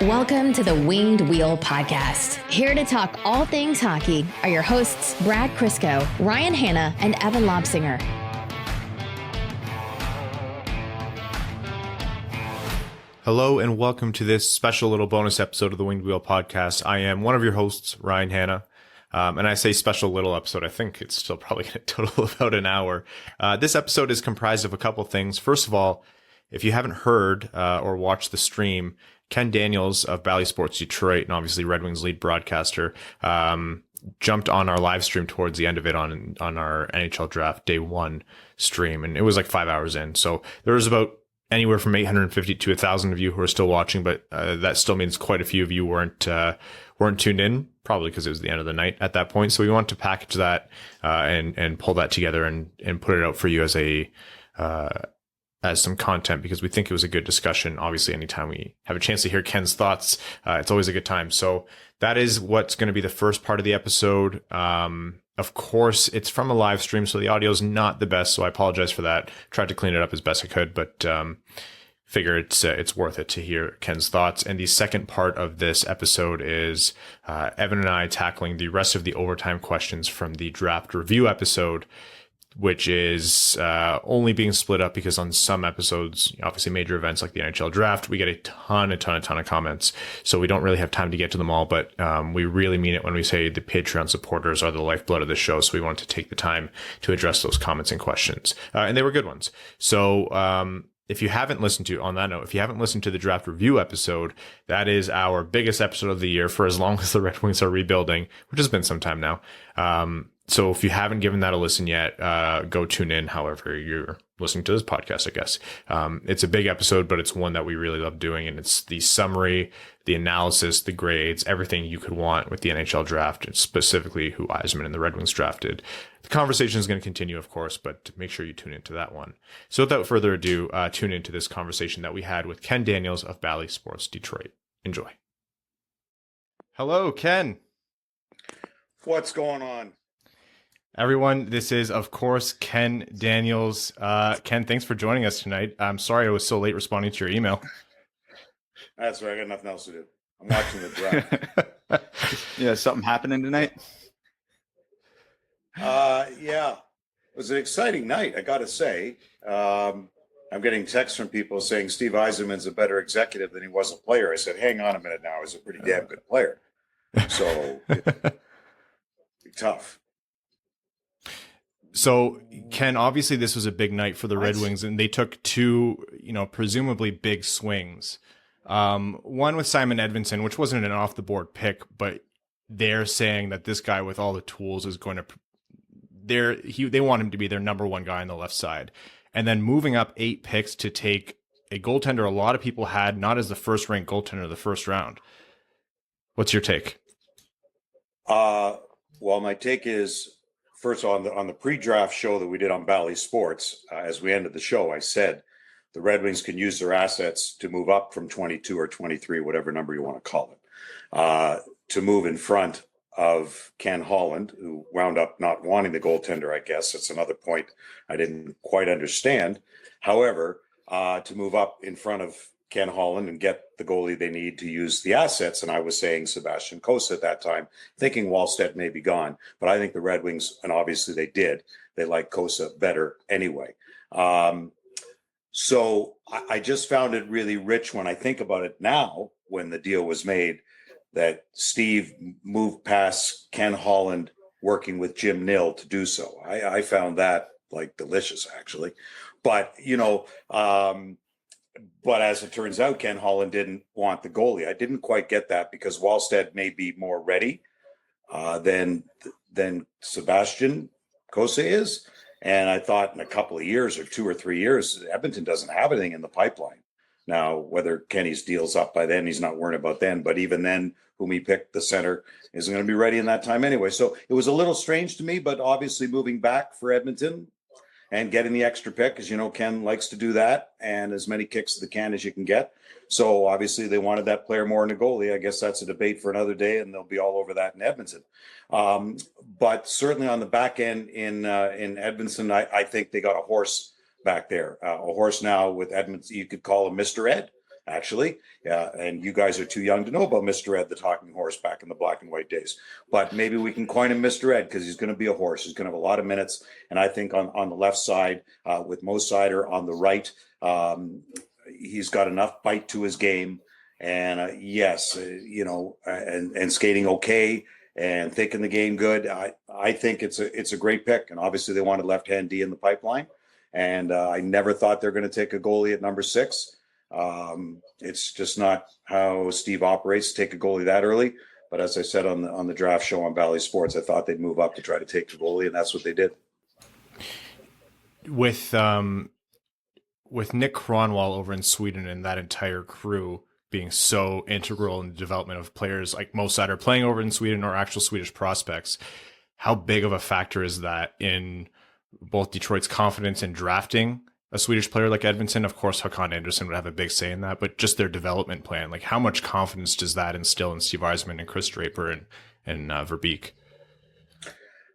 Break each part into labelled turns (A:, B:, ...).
A: Welcome to the Winged Wheel Podcast. Here to talk all things hockey are your hosts, Brad Crisco, Ryan Hanna, and Evan Lobsinger.
B: Hello and welcome to this special little bonus episode of the Winged Wheel Podcast. I am one of your hosts, Ryan Hanna. And I say special little episode, I think it's still probably going to total about an hour. This episode is comprised of a couple things. First of all, if you haven't heard or watched the stream, Ken Daniels of Bally Sports Detroit, and obviously Red Wings lead broadcaster, jumped on our live stream towards the end of it on our NHL Draft Day 1 stream. And it was like 5 hours in. So there was about anywhere from 850 to 1,000 of you who are still watching, but that still means quite a few of you weren't tuned in, probably because it was the end of the night at that point. So we want to package that and pull that together and put it out for you as some content, because we think it was a good discussion. Obviously, anytime we have a chance to hear Ken's thoughts, it's always a good time. So that is what's going to be the first part of the episode. Of course, it's from a live stream, so the audio is not the best. So I apologize for that. Tried to clean it up as best I could, but figure it's worth it to hear Ken's thoughts. And the second part of this episode is Evan and I tackling the rest of the overtime questions from the draft review episode, which is only being split up because on some episodes, obviously major events like the NHL Draft, we get a ton of comments. So we don't really have time to get to them all, but we really mean it when we say the Patreon supporters are the lifeblood of the show. So we want to take the time to address those comments and questions. And they were good ones. So if you haven't listened to, on that note, if you haven't listened to the draft review episode, that is our biggest episode of the year for as long as the Red Wings are rebuilding, which has been some time now. So if you haven't given that a listen yet, go tune in however you're listening to this podcast, I guess. It's a big episode, but it's one that we really love doing. And it's the summary, the analysis, the grades, everything you could want with the NHL Draft, and specifically who Yzerman and the Red Wings drafted. The conversation is going to continue, of course, but make sure you tune into that one. So without further ado, tune into this conversation that we had with Ken Daniels of Bally Sports Detroit. Enjoy. Hello, Ken.
C: What's going on?
B: Everyone, this is, of course, Ken Daniels. Ken, thanks for joining us tonight. I'm sorry I was so late responding to your email.
C: That's right. I got nothing else to do. I'm watching the draft.
D: Yeah, something happening tonight?
C: Yeah. It was an exciting night, I got to say. I'm getting texts from people saying Steve Yzerman's a better executive than he was a player. I said, hang on a minute now. He's a pretty damn good player. So, tough.
B: So, Ken, obviously this was a big night for the Red Wings, and they took two, presumably big swings. One with Simon Edvinsson, which wasn't an off-the-board pick, but they're saying that this guy with all the tools is going to they want him to be their number one guy on the left side. And then moving up 8 picks to take a goaltender a lot of people had not as the first-ranked goaltender of the first round. What's your take?
C: Well, my take is, first on the pre-draft show that we did on Bally Sports, as we ended the show, I said the Red Wings can use their assets to move up from 22 or 23, whatever number you want to call it, to move in front of Ken Holland, who wound up not wanting the goaltender, I guess. That's another point I didn't quite understand. However, to move up in front of Ken Holland and get the goalie they need to use the assets. And I was saying Sebastian Cossa at that time, thinking Wallstedt may be gone. But I think the Red Wings, and obviously they did, they like Cossa better anyway. So I just found it really rich when I think about it now, when the deal was made, that Steve moved past Ken Holland working with Jim Nill to do so. I found that like delicious, actually. But, but as it turns out, Ken Holland didn't want the goalie. I didn't quite get that because Wallstedt may be more ready than Sebastian Cossa is. And I thought in a couple of years or 2 or 3 years, Edmonton doesn't have anything in the pipeline. Now, whether Kenny's deal's up by then, he's not worrying about then. But even then, whom he picked, the center, isn't going to be ready in that time anyway. So it was a little strange to me, but obviously moving back for Edmonton and getting the extra pick, as you know, Ken likes to do that, and as many kicks to the can as you can get. So obviously they wanted that player more in the goalie. I guess that's a debate for another day, and they'll be all over that in Edmonton. But certainly on the back end in Edmonton, I think they got a horse back there. A horse now with Edmonton, you could call him Mr. Ed actually. And you guys are too young to know about Mr. Ed, the talking horse back in the black and white days. But maybe we can coin him Mr. Ed because he's going to be a horse. He's going to have a lot of minutes. And I think on the left side with Mo Sider on the right, he's got enough bite to his game. And and skating okay and thinking the game good. I think it's a great pick. And obviously they wanted left-hand D in the pipeline. And I never thought they're going to take a goalie at number 6. It's just not how Steve operates to take a goalie that early. But as I said on the draft show on Bally Sports, I thought they'd move up to try to take the goalie, and that's what they did.
B: With Nick Kronwall over in Sweden and that entire crew being so integral in the development of players like Mo Sider playing over in Sweden or actual Swedish prospects, how big of a factor is that in both Detroit's confidence in drafting a Swedish player like Edvinsson? Of course, Håkan Andersson would have a big say in that, but just their development plan. Like, how much confidence does that instill in Steve Yzerman and Chris Draper and Verbeek?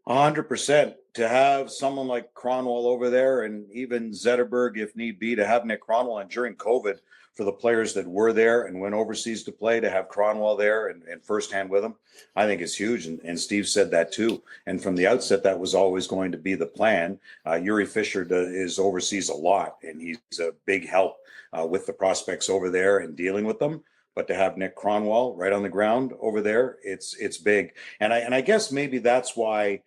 C: 100%. To have someone like Kronwall over there, and even Zetterberg, if need be, to have Nick Kronwall, and during COVID, for the players that were there and went overseas to play, to have Kronwall there and firsthand with him, I think it's huge. And Steve said that too. And from the outset, that was always going to be the plan. Yuri Fisher is overseas a lot, and he's a big help with the prospects over there and dealing with them. But to have Nick Kronwall right on the ground over there, it's big. And I guess maybe that's why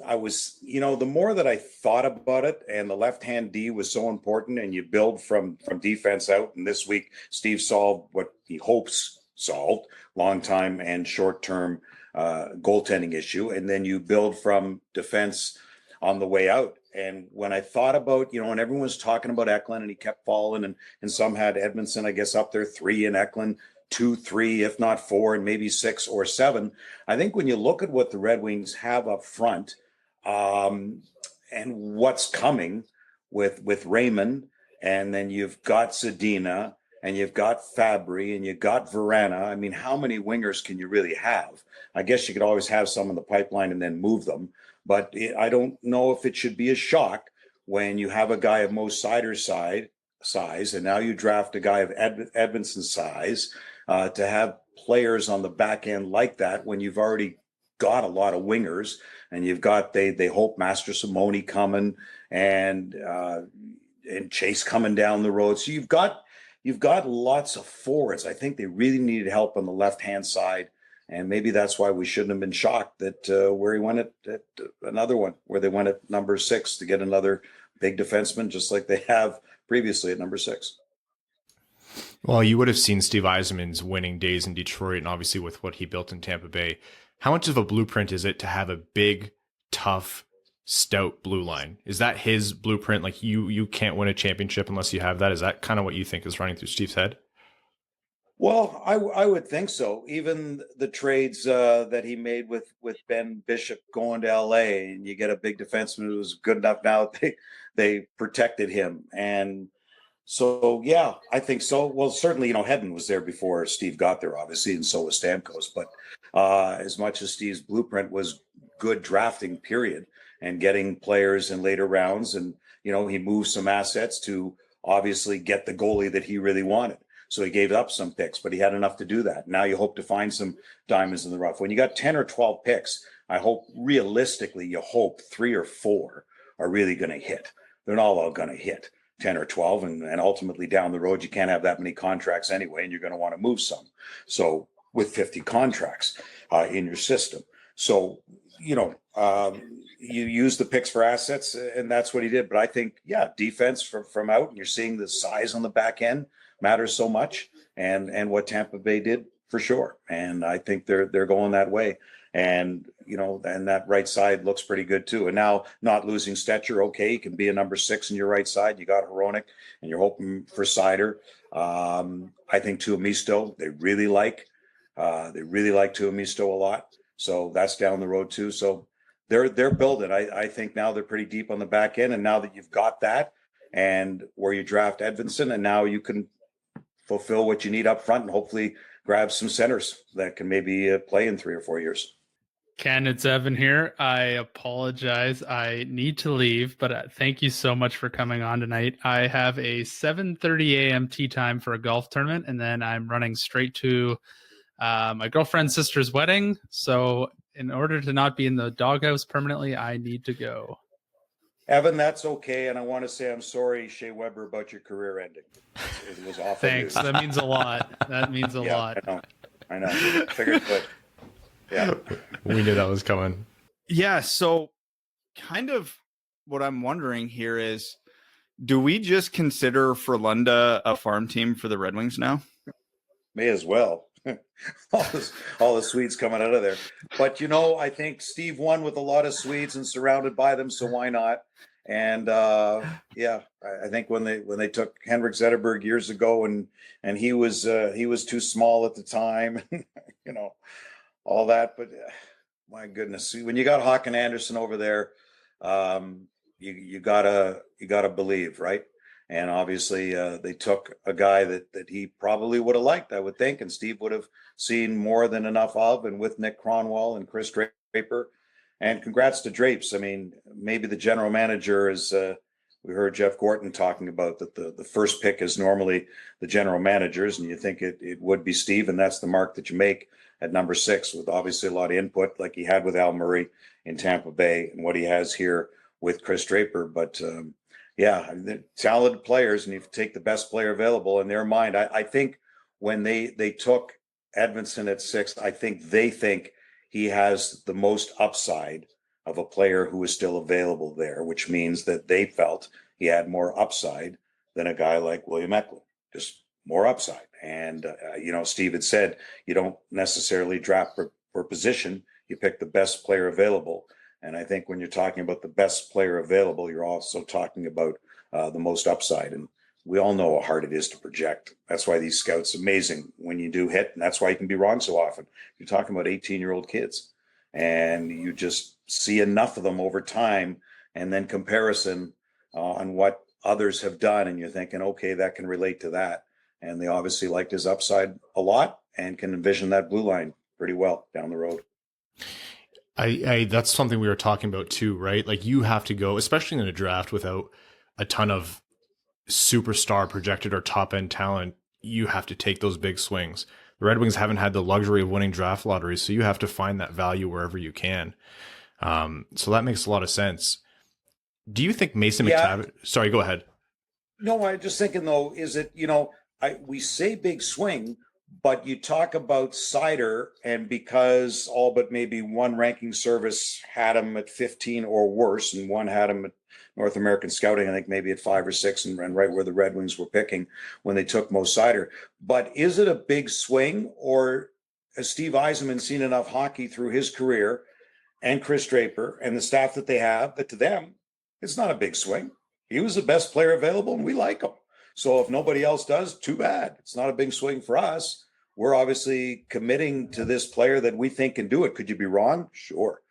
C: I was, the more that I thought about it, and the left-hand D was so important, and you build from defense out. And this week, Steve solved what he hopes solved, long-time and short-term goaltending issue. And then you build from defense on the way out. And when I thought about, and everyone was talking about Eklund, and he kept falling, and some had Edvinsson, I guess, up there 3, and Eklund 2, 3, if not 4, and maybe 6 or 7. I think when you look at what the Red Wings have up front, and what's coming with Raymond, and then you've got Zadina, and you've got Fabry, and you've got Verana. I mean, how many wingers can you really have? I guess you could always have some in the pipeline and then move them, but I don't know if it should be a shock when you have a guy of Mo Sider's size, and now you draft a guy of Edvinsson's size, to have players on the back end like that when you've already got a lot of wingers. And you've got, they hope Master Simone coming and Chase coming down the road. So you've got lots of forwards. I think they really needed help on the left-hand side. And maybe that's why we shouldn't have been shocked that where he went at another one, where they went at number 6 to get another big defenseman, just like they have previously at number 6.
B: Well, you would have seen Steve Yzerman's winning days in Detroit, and obviously with what he built in Tampa Bay. How much of a blueprint is it to have a big, tough, stout blue line? Is that his blueprint? Like, you can't win a championship unless you have that? Is that kind of what you think is running through Steve's head?
C: Well, I would think so. Even the trades that he made with Ben Bishop going to LA, and you get a big defenseman who's good enough now, they protected him. And so, yeah, I think so. Well, certainly, Hedden was there before Steve got there, obviously, and so was Stamkos. But as much as Steve's blueprint was good drafting, period, and getting players in later rounds, and, he moved some assets to obviously get the goalie that he really wanted. So he gave up some picks, but he had enough to do that. Now you hope to find some diamonds in the rough. When you got 10 or 12 picks, I hope realistically, you hope 3 or 4 are really going to hit. They're not all going to hit 10 or 12. And ultimately down the road, you can't have that many contracts anyway, and you're going to want to move some. So with 50 contracts in your system. So, you use the picks for assets, and that's what he did. But I think, defense from out, and you're seeing the size on the back end matters so much, and what Tampa Bay did for sure. And I think they're going that way. And, and that right side looks pretty good too. And now not losing Stetcher, okay, he can be a number 6 in your right side. You got Hronek, and you're hoping for Sider. I think Tuomisto, they really like Tuomisto a lot. So that's down the road too. So they're building. I think now they're pretty deep on the back end. And now that you've got that, and where you draft Edvinsson, and now you can fulfill what you need up front and hopefully grab some centers that can maybe play in 3 or 4 years.
E: Ken, it's Evan here. I apologize. I need to leave, but thank you so much for coming on tonight. I have a 7:30 a.m. tea time for a golf tournament, and then I'm running straight to my girlfriend's sister's wedding. So in order to not be in the doghouse permanently, I need to go.
C: Evan, that's okay. And I want to say I'm sorry, Shea Weber, about your career ending. It was awful.
E: Thanks.
C: News.
E: That means a lot. That means a lot.
C: I know. Figured, but yeah.
B: We knew that was coming.
D: Yeah. So kind of what I'm wondering here is, do we just consider Frölunda a farm team for the Red Wings now?
C: May as well. all the Swedes coming out of there. But, I think Steve won with a lot of Swedes and surrounded by them. So why not? And I think when they took Henrik Zetterberg years ago and he was too small at the time, all that. But my goodness, when you got Hawk and Anderson over there, you gotta believe, right? And obviously they took a guy that he probably would have liked, I would think, and Steve would have seen more than enough of, and with Nick Cronwall and Chris Draper. And congrats to Drapes. I mean, maybe the general manager is, we heard Jeff Gorton talking about that the first pick is normally the general managers, and you think it would be Steve, and that's the mark that you make at number 6, with obviously a lot of input like he had with Al Murray in Tampa Bay and what he has here with Chris Draper. But they're talented players, and you take the best player available in their mind. I think when they took Edmondson at 6, I think they think he has the most upside of a player who is still available there, which means that they felt he had more upside than a guy like William Eklund, just more upside. And, Steve had said, you don't necessarily draft for position, you pick the best player available. And I think when you're talking about the best player available, you're also talking about the most upside. And we all know how hard it is to project. That's why these scouts amazing when you do hit. And that's why you can be wrong so often. You're talking about 18-year-old kids, and you just see enough of them over time, and then comparison on what others have done. And you're thinking, okay, that can relate to that. And they obviously liked his upside a lot and can envision that blue line pretty well down the road.
B: I that's something we were talking about too, right? Like, you have to go, especially in a draft without a ton of superstar projected or top end talent. You have to take those big swings. The Red Wings haven't had the luxury of winning draft lotteries, so you have to find that value wherever you can. So that makes a lot of sense. Do you think Mason McTavish? Sorry, go ahead.
C: No, I'm just thinking though, is it, we say big swing, but you talk about Seider, and because all but maybe one ranking service had him at 15 or worse, and one had him at North American Scouting, I think maybe at 5 or 6, and right where the Red Wings were picking when they took Mo Seider. But is it a big swing, or has Steve Yzerman seen enough hockey through his career and Chris Draper and the staff that they have that to them, it's not a big swing? He was the best player available, and we like him. So if nobody else does, too bad. It's not a big swing for us. We're obviously committing to this player that we think can do it. Could you be wrong? Sure.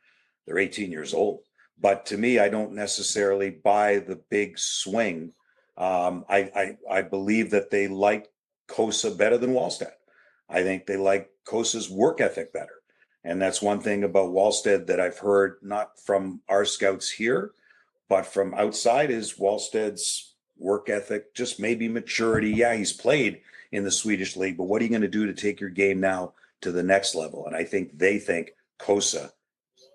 C: They're 18 years old. But to me, I don't necessarily buy the big swing. I believe that they like Kosa better than Wallstedt. I think they like Kosa's work ethic better. And that's one thing about Wallstedt that I've heard, not from our scouts here, but from outside, is Wallsted's work ethic, just maybe maturity. Yeah, he's played in the Swedish league, but what are you going to do to take your game now to the next level? And I think they think Kosa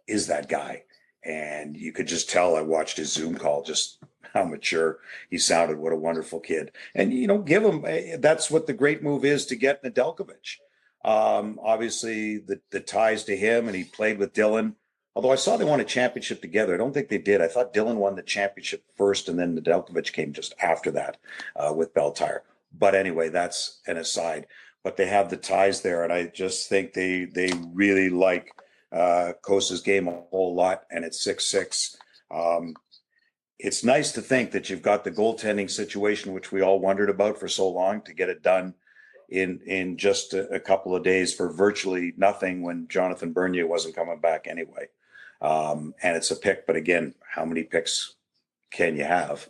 C: is that guy. And you could just tell, I watched his Zoom call, just how mature he sounded. What a wonderful kid. And, give him, that's what the great move is to get Nedeljkovic. Obviously the ties to him, and he played with Dylan. Although I saw they won a championship together. I don't think they did. I thought Dylan won the championship first, and then Nedeljkovic came just after that with Bell Tire. But anyway, that's an aside. But they have the ties there, and I just think they really like Kosa's game a whole lot, and it's 6-6. It's nice to think that you've got the goaltending situation, which we all wondered about for so long, to get it done in just a couple of days for virtually nothing when Jonathan Bernier wasn't coming back anyway. And it's a pick, but again, how many picks can you have?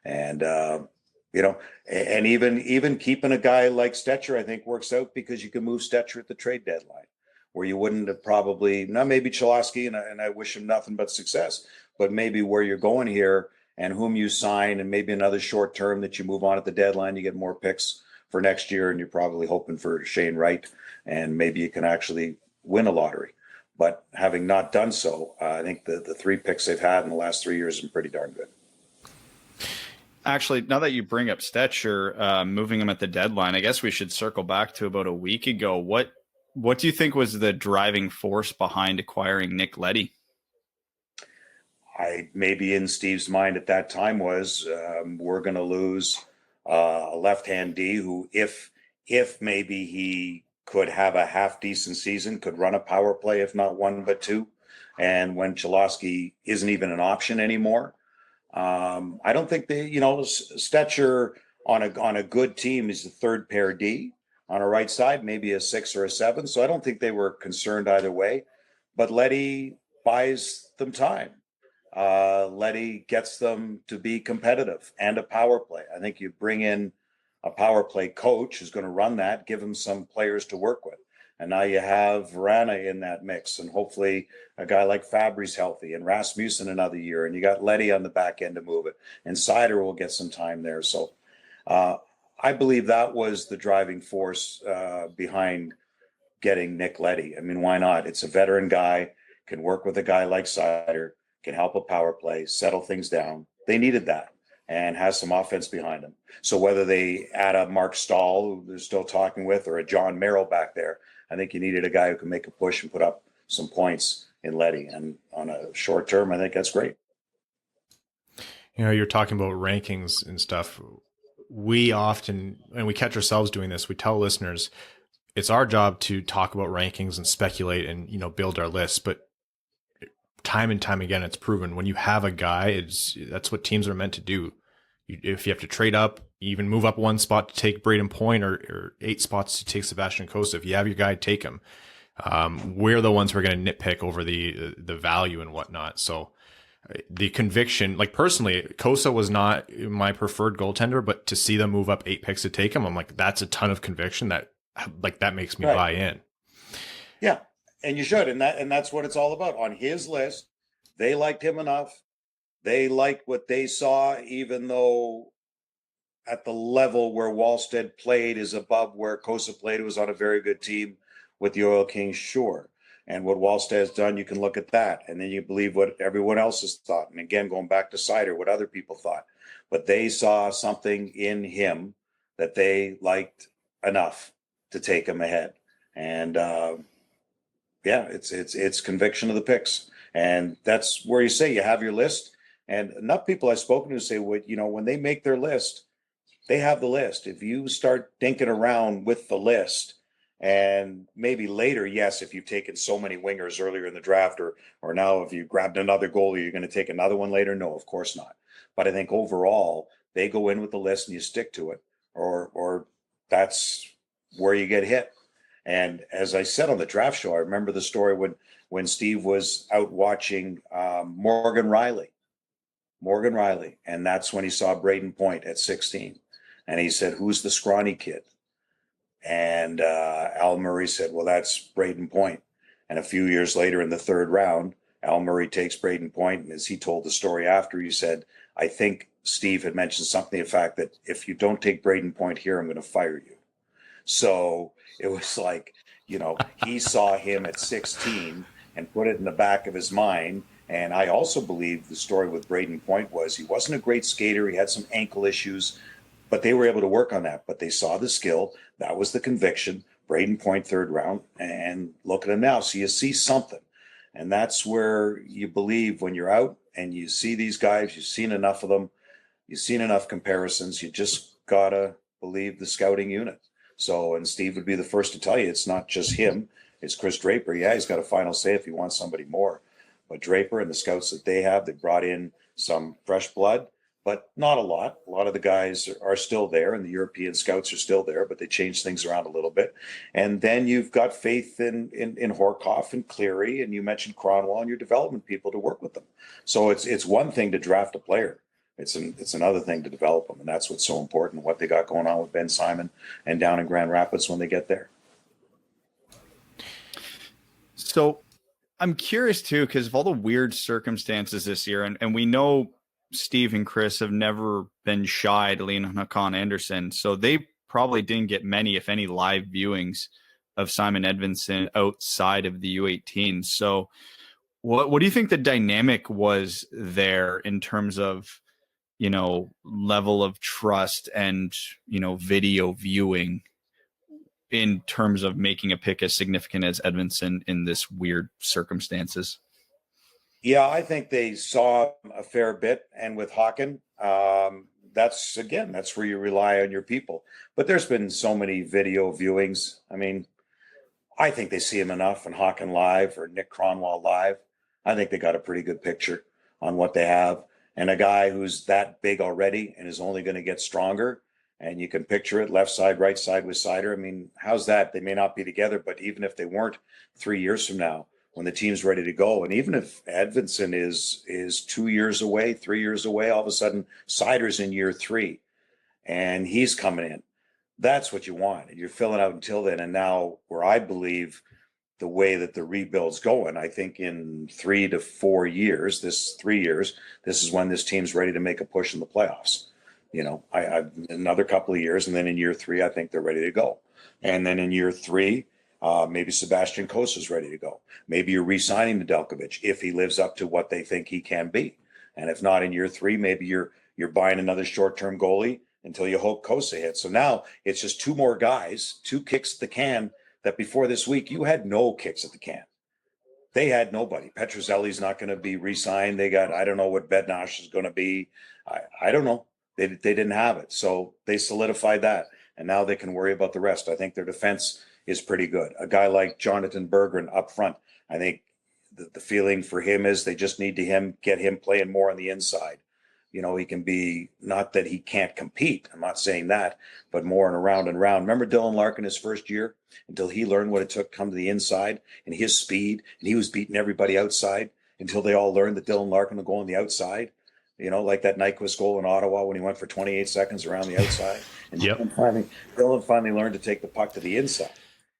C: And, and even keeping a guy like Stetcher, I think, works out because you can move Stetcher at the trade deadline. where you wouldn't have probably, not maybe Cholowski, and I wish him nothing but success, but maybe where you're going here and whom you sign, and maybe another short term that you move on at the deadline, you get more picks for next year, and you're probably hoping for Shane Wright, and maybe you can actually win a lottery. But having not done so, I think the 3 picks they've had in the last 3 years have been pretty darn good.
D: Actually, now that you bring up Stetcher, moving him at the deadline, I guess we should circle back to about a week ago. What do you think was the driving force behind acquiring Nick Letty?
C: Maybe in Steve's mind at that time was we're going to lose a left-hand D who, if maybe he could have a half decent season, could run a power play, if not one but two. And when Cholowski isn't even an option anymore, I don't think Stetcher on a good team is the third pair D on a right side, maybe a 6 or a 7. So I don't think they were concerned either way. But Letty buys them time. Letty gets them to be competitive and a power play. I think you bring in a power play coach who's going to run that, give him some players to work with. And now you have Vrana in that mix, and hopefully a guy like Fabry's healthy, and Rasmussen another year, and you got Letty on the back end to move it, and Seider will get some time there. So I believe that was the driving force behind getting Nick Letty. I mean, why not? It's a veteran guy, can work with a guy like Seider, can help a power play, settle things down. They needed that, and has some offense behind him. So whether they add a Mark Stahl, who they're still talking with, or a John Merrill back there, I think you needed a guy who can make a push and put up some points in Letty. And on a short term, I think that's great.
B: You know, you're talking about rankings and stuff. We often, and we catch ourselves doing this, we tell listeners it's our job to talk about rankings and speculate and, you know, build our lists. But time and time again, it's proven when you have a guy, that's what teams are meant to do. If you have to trade up, even move up 1 spot to take Braden Point, or 8 spots to take Sebastian Cossa, if you have your guy, take him. We're the ones who are going to nitpick over the value and whatnot. So the conviction, like personally, Cossa was not my preferred goaltender, but to see them move up 8 picks to take him, I'm like, that's a ton of conviction that makes me buy in.
C: Yeah. And you should. And that's what it's all about. On his list, they liked him enough. They liked what they saw, even though at the level where Wallstead played is above where Cossa played, who was on a very good team with the Oil Kings, sure. And what Wallstead has done, you can look at that. And then you believe what everyone else has thought. And again, going back to Seider, what other people thought. But they saw something in him that they liked enough to take him ahead. And it's conviction of the picks. And that's where you say you have your list. And enough people I've spoken to say, when they make their list, they have the list. If you start dinking around with the list, and maybe later, yes, if you've taken so many wingers earlier in the draft, or now if you grabbed another goalie, you're going to take another one later. No, of course not. But I think overall, they go in with the list and you stick to it, or that's where you get hit. And as I said on the draft show, I remember the story when Steve was out watching Morgan Riley, and that's when he saw Braden Point at 16. And he said, "Who's the scrawny kid?" And Al Murray said, "Well, that's Braden Point." And a few years later in the 3rd round, Al Murray takes Braden Point. And as he told the story after, he said, "I think Steve had mentioned something, the fact that if you don't take Braden Point here, I'm going to fire you." So it was like, he saw him at 16 and put it in the back of his mind. And I also believe the story with Braden Point was he wasn't a great skater. He had some ankle issues, but they were able to work on that. But they saw the skill. That was the conviction. Braden Point, 3rd round. And look at him now. So you see something. And that's where you believe when you're out and you see these guys, you've seen enough of them, you've seen enough comparisons, you just got to believe the scouting unit. So, and Steve would be the first to tell you, it's not just him. It's Chris Draper. Yeah, he's got a final say if he wants somebody more. But Draper and the scouts that they have, they brought in some fresh blood, but not a lot. A lot of the guys are still there, and the European scouts are still there, but they changed things around a little bit. And then you've got faith in Horkoff and Cleary, and you mentioned Cronwall and your development people to work with them. So it's one thing to draft a player. It's another thing to develop them, and that's what's so important, what they got going on with Ben Simon and down in Grand Rapids when they get there.
D: So I'm curious too, because of all the weird circumstances this year, and we know Steve and Chris have never been shy to lean on Hakan Anderson, so they probably didn't get many, if any, live viewings of Simon Edvinsson outside of the U18. So what do you think the dynamic was there in terms of, level of trust and, video viewing in terms of making a pick as significant as Edvinsson in this weird circumstances?
C: Yeah, I think they saw a fair bit. And with Hakan, that's where you rely on your people. But there's been so many video viewings. I mean, I think they see him enough, and Hakan live or Nick Cronwall live. I think they got a pretty good picture on what they have. And a guy who's that big already and is only going to get stronger. And you can picture it, left side, right side with Seider. I mean, how's that? They may not be together, but even if they weren't 3 years from now, when the team's ready to go, and even if Edvinsson is 2 years away, 3 years away, all of a sudden Seider's in year 3 and he's coming in. That's what you want. And you're filling out until then. And now where I believe the way that the rebuild's going, I think in 3 to 4 years, this is when this team's ready to make a push in the playoffs. I another couple of years, and then in year 3, I think they're ready to go. And then in year 3, maybe Sebastian Cosa's ready to go. Maybe you're re-signing Nedeljkovic if he lives up to what they think he can be. And if not in year 3, maybe you're buying another short-term goalie until you hope Cosa hits. So now it's just 2 more guys, 2 kicks at the can, that before this week you had no kicks at the can. They had nobody. Petrozelli's not going to be re-signed. They got, I don't know what Bednash is going to be. I don't know. They didn't have it. So they solidified that. And now they can worry about the rest. I think their defense is pretty good. A guy like Jonathan Berggren up front, I think the feeling for him is they just need to get him playing more on the inside. He can be, not that he can't compete, I'm not saying that, but more and around and around. Remember Dylan Larkin his first year, until he learned what it took to come to the inside and his speed, and he was beating everybody outside until they all learned that Dylan Larkin would go on the outside. Like that Nyquist goal in Ottawa when he went for 28 seconds around the outside. And
B: Yep.
C: Dylan finally learned to take the puck to the inside,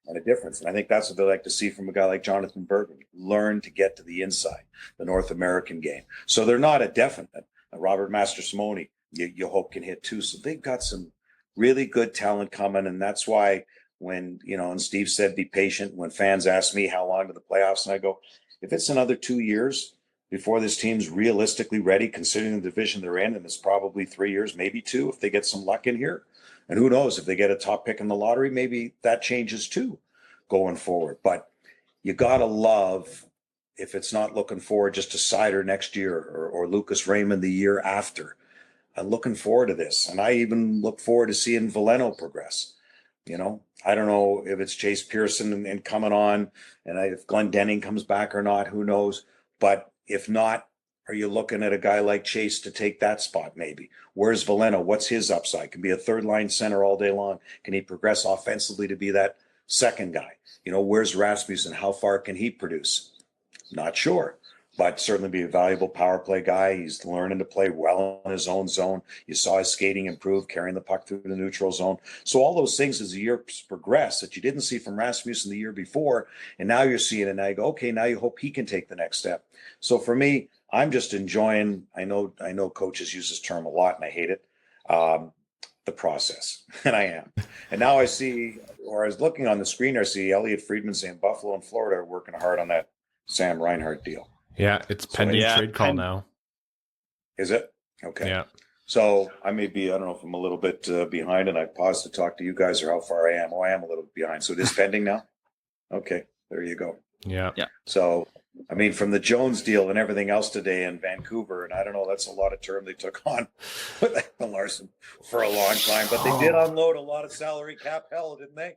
C: and a difference. And I think that's what they like to see from a guy like Jonathan Berggren. Learn to get to the inside, the North American game. So they're not a definite. Robert Mastrosimone, you hope can hit too. So they've got some really good talent coming. And that's why when, and Steve said, be patient. When fans ask me how long to the playoffs, and I go, if it's another 2 years before this team's realistically ready, considering the division they're in, and it's probably 3 years, maybe 2, if they get some luck in here. And who knows, if they get a top pick in the lottery, maybe that changes too going forward. But you got to love, if it's not looking forward just to Seider next year or Lucas Raymond the year after. I'm looking forward to this. And I even look forward to seeing Veleno progress. I don't know if it's Chase Pearson and coming on, and if Glenn Denning comes back or not, who knows. But if not, are you looking at a guy like Chase to take that spot maybe? Where's Veleno? What's his upside? Can be a third-line center all day long. Can he progress offensively to be that second guy? Where's Rasmussen? How far can he produce? Not sure, but certainly be a valuable power play guy. He's learning to play well in his own zone. You saw his skating improve, carrying the puck through the neutral zone. So all those things as the years progress that you didn't see from Rasmussen the year before, and now you're seeing it, and now you go, okay, now you hope he can take the next step. So for me, I'm just enjoying, I know coaches use this term a lot and I hate it, the process, and I am. And now I see, or I was looking on the screen, I see Elliot Friedman saying Buffalo and Florida are working hard on that Sam Reinhart deal.
B: Yeah, it's pending trade call now.
C: Is it? Okay.
B: Yeah.
C: So I may be, I don't know if I'm a little bit behind, and I paused to talk to you guys or how far I am. Oh, I am a little bit behind. So it is pending now? Okay, there you go.
B: Yeah.
C: So, I mean, from the Jones deal and everything else today in Vancouver, and I don't know, that's a lot of term they took on with Larson for a long time, but they did unload a lot of salary cap hell, didn't they?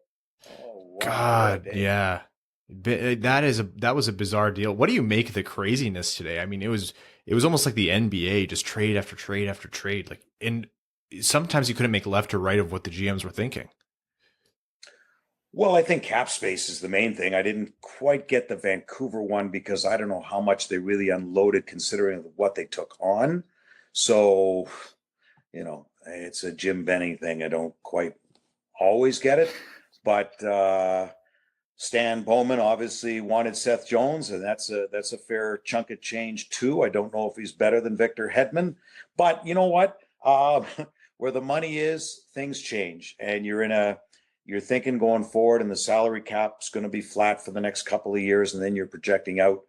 C: Oh, wow.
B: God, yeah. That was a bizarre deal. What do you make of the craziness today? I mean, it was almost like the NBA, just trade after trade after trade. And sometimes you couldn't make left or right of what the GMs were thinking.
C: Well, I think cap space is the main thing. I didn't quite get the Vancouver one because I don't know how much they really unloaded considering what they took on. So, it's a Jim Benning thing. I don't quite always get it, but Stan Bowman obviously wanted Seth Jones, and that's a fair chunk of change too. I don't know if he's better than Victor Hedman, but you know what? Where the money is, things change, and you're thinking going forward, and the salary cap's going to be flat for the next couple of years, and then you're projecting out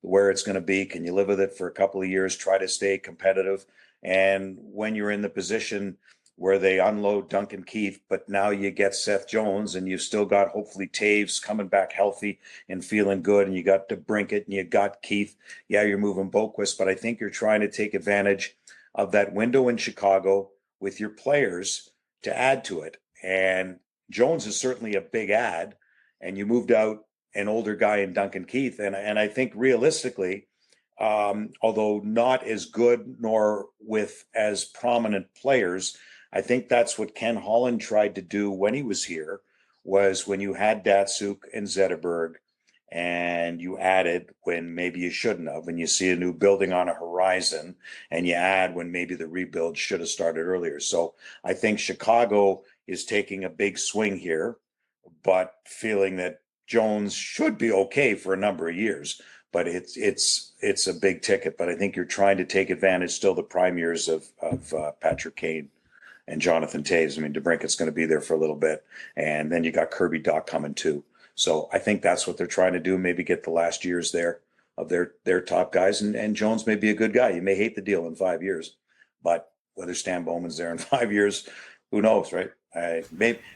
C: where it's going to be. Can you live with it for a couple of years? Try to stay competitive, and when you're in the position where they unload Duncan Keith, but now you get Seth Jones, and you've still got hopefully Taves coming back healthy and feeling good, and you got DeBrincat and you got Keith. Yeah, you're moving Boquist, but I think you're trying to take advantage of that window in Chicago with your players to add to it. And Jones is certainly a big add, and you moved out an older guy in Duncan Keith. And I think realistically, although not as good nor with as prominent players, I think that's what Ken Holland tried to do when he was here, was when you had Datsuk and Zetterberg, and you added when maybe you shouldn't have, and you see a new building on a horizon, and you add when maybe the rebuild should have started earlier. So I think Chicago is taking a big swing here, but feeling that Jones should be okay for a number of years. But it's a big ticket. But I think you're trying to take advantage still the prime years of Patrick Kane and Jonathan Taves. I mean, DeBrincat's going to be there for a little bit, and then you got Kirby Dach coming too. So I think that's what they're trying to do. Maybe get the last years there of their top guys, and Jones may be a good guy. You may hate the deal in 5 years, but whether Stan Bowman's there in 5 years, who knows, right?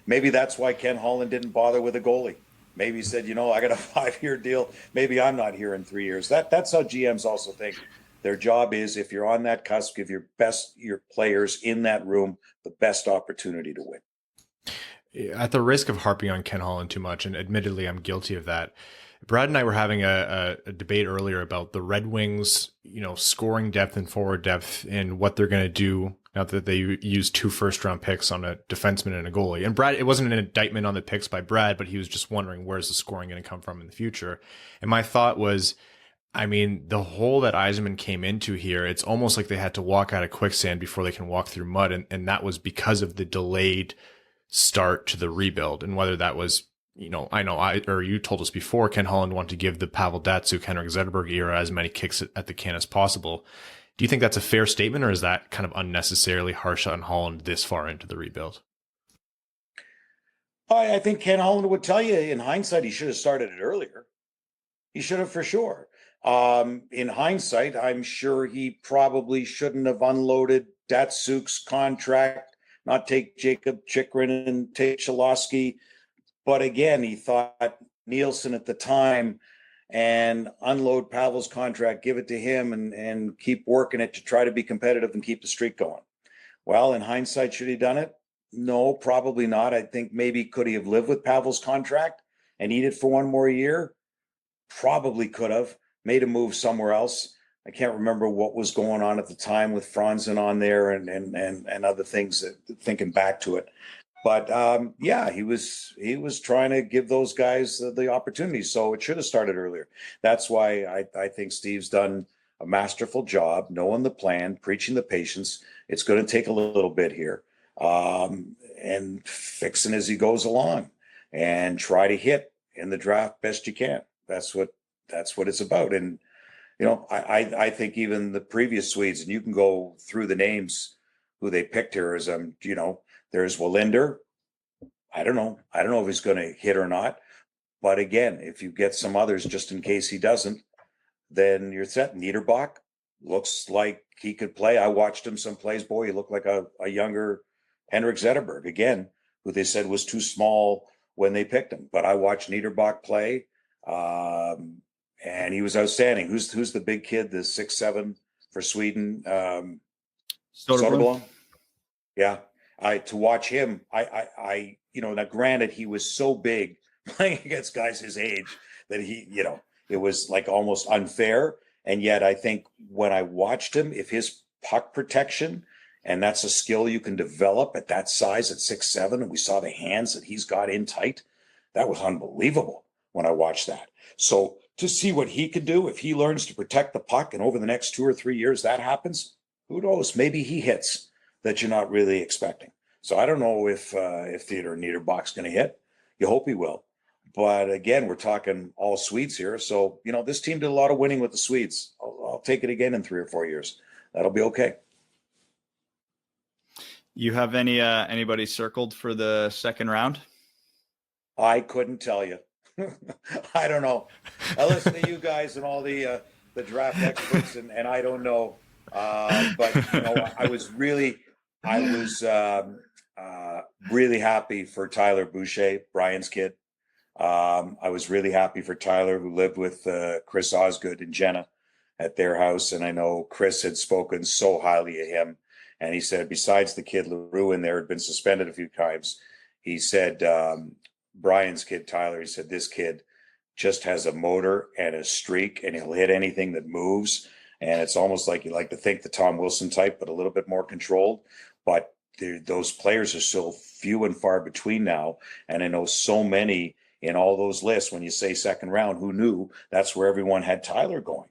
C: Maybe that's why Ken Holland didn't bother with a goalie. Maybe he said, I got a 5-year deal. Maybe I'm not here in 3 years. That's how GMs also think. Their job is, if you're on that cusp, give your players in that room the best opportunity to win.
B: At the risk of harping on Ken Holland too much, and admittedly I'm guilty of that, Brad and I were having a debate earlier about the Red Wings, scoring depth and forward depth, and what they're going to do now that they used 2 first-round picks on a defenseman and a goalie. And Brad, it wasn't an indictment on the picks by Brad, but he was just wondering, where's the scoring going to come from in the future? And my thought was, the hole that Yzerman came into here, it's almost like they had to walk out of quicksand before they can walk through mud. And that was because of the delayed start to the rebuild. And whether that was, you told us before, Ken Holland wanted to give the Pavel Datsuk, Henrik Zetterberg era as many kicks at the can as possible. Do you think that's a fair statement, or is that kind of unnecessarily harsh on Holland this far into the rebuild?
C: I think Ken Holland would tell you, in hindsight, he should have started it earlier. He should have, for sure. In hindsight, I'm sure he probably shouldn't have unloaded Datsuk's contract, not take Jacob Chikrin and take Cholowski. But again, he thought Nielsen at the time, and unload Pavel's contract, give it to him, and keep working it to try to be competitive and keep the streak going. Well, in hindsight, should he have done it? No, probably not. I think maybe could he have lived with Pavel's contract and eat it for one more year? Probably could have. Made a move somewhere else. I can't remember what was going on at the time with Franzen on there and other things, thinking back to it. But he was trying to give those guys the opportunity. So it should have started earlier. That's why I think Steve's done a masterful job, knowing the plan, preaching the patience. It's going to take a little bit here, and fixing as he goes along, and try to hit in the draft best you can. That's what it's about. And I think even the previous Swedes, and you can go through the names who they picked here, as there's Wallinder. I don't know if he's going to hit or not. But again, if you get some others just in case he doesn't, then you're set. Niederbach looks like he could play. I watched him some plays. Boy, he looked like a younger Henrik Zetterberg, again, who they said was too small when they picked him. But I watched Niederbach play, and he was outstanding. Who's the big kid, the 6'7" for Sweden? Soderblom. Yeah. To watch him, now granted, he was so big playing against guys his age that it was like almost unfair. And yet I think when I watched him, if his puck protection, and that's a skill you can develop at that size, at 6'7", and we saw the hands that he's got in tight, that was unbelievable when I watched that. So to see what he could do, if he learns to protect the puck, and over the next 2 or 3 years that happens, who knows? Maybe he hits that you're not really expecting. So I don't know if Theodor Niederbach's going to hit. You hope he will. But again, we're talking all Swedes here. So, this team did a lot of winning with the Swedes. I'll take it again in 3 or 4 years. That'll be okay.
D: You have anybody circled for the second round?
C: I couldn't tell you. I don't know. I listen to you guys and all the draft experts, and I don't know. But I was really happy for Tyler Boucher, Brian's kid. I was really happy for Tyler, who lived with Chris Osgood and Jenna at their house, and I know Chris had spoken so highly of him. And he said, besides the kid LaRue in there had been suspended a few times, he said, Brian's kid, Tyler, he said, this kid just has a motor and a streak, and he'll hit anything that moves. And it's almost like you like to think the Tom Wilson type, but a little bit more controlled. But those players are so few and far between now. And I know so many in all those lists, when you say second round, who knew that's where everyone had Tyler going?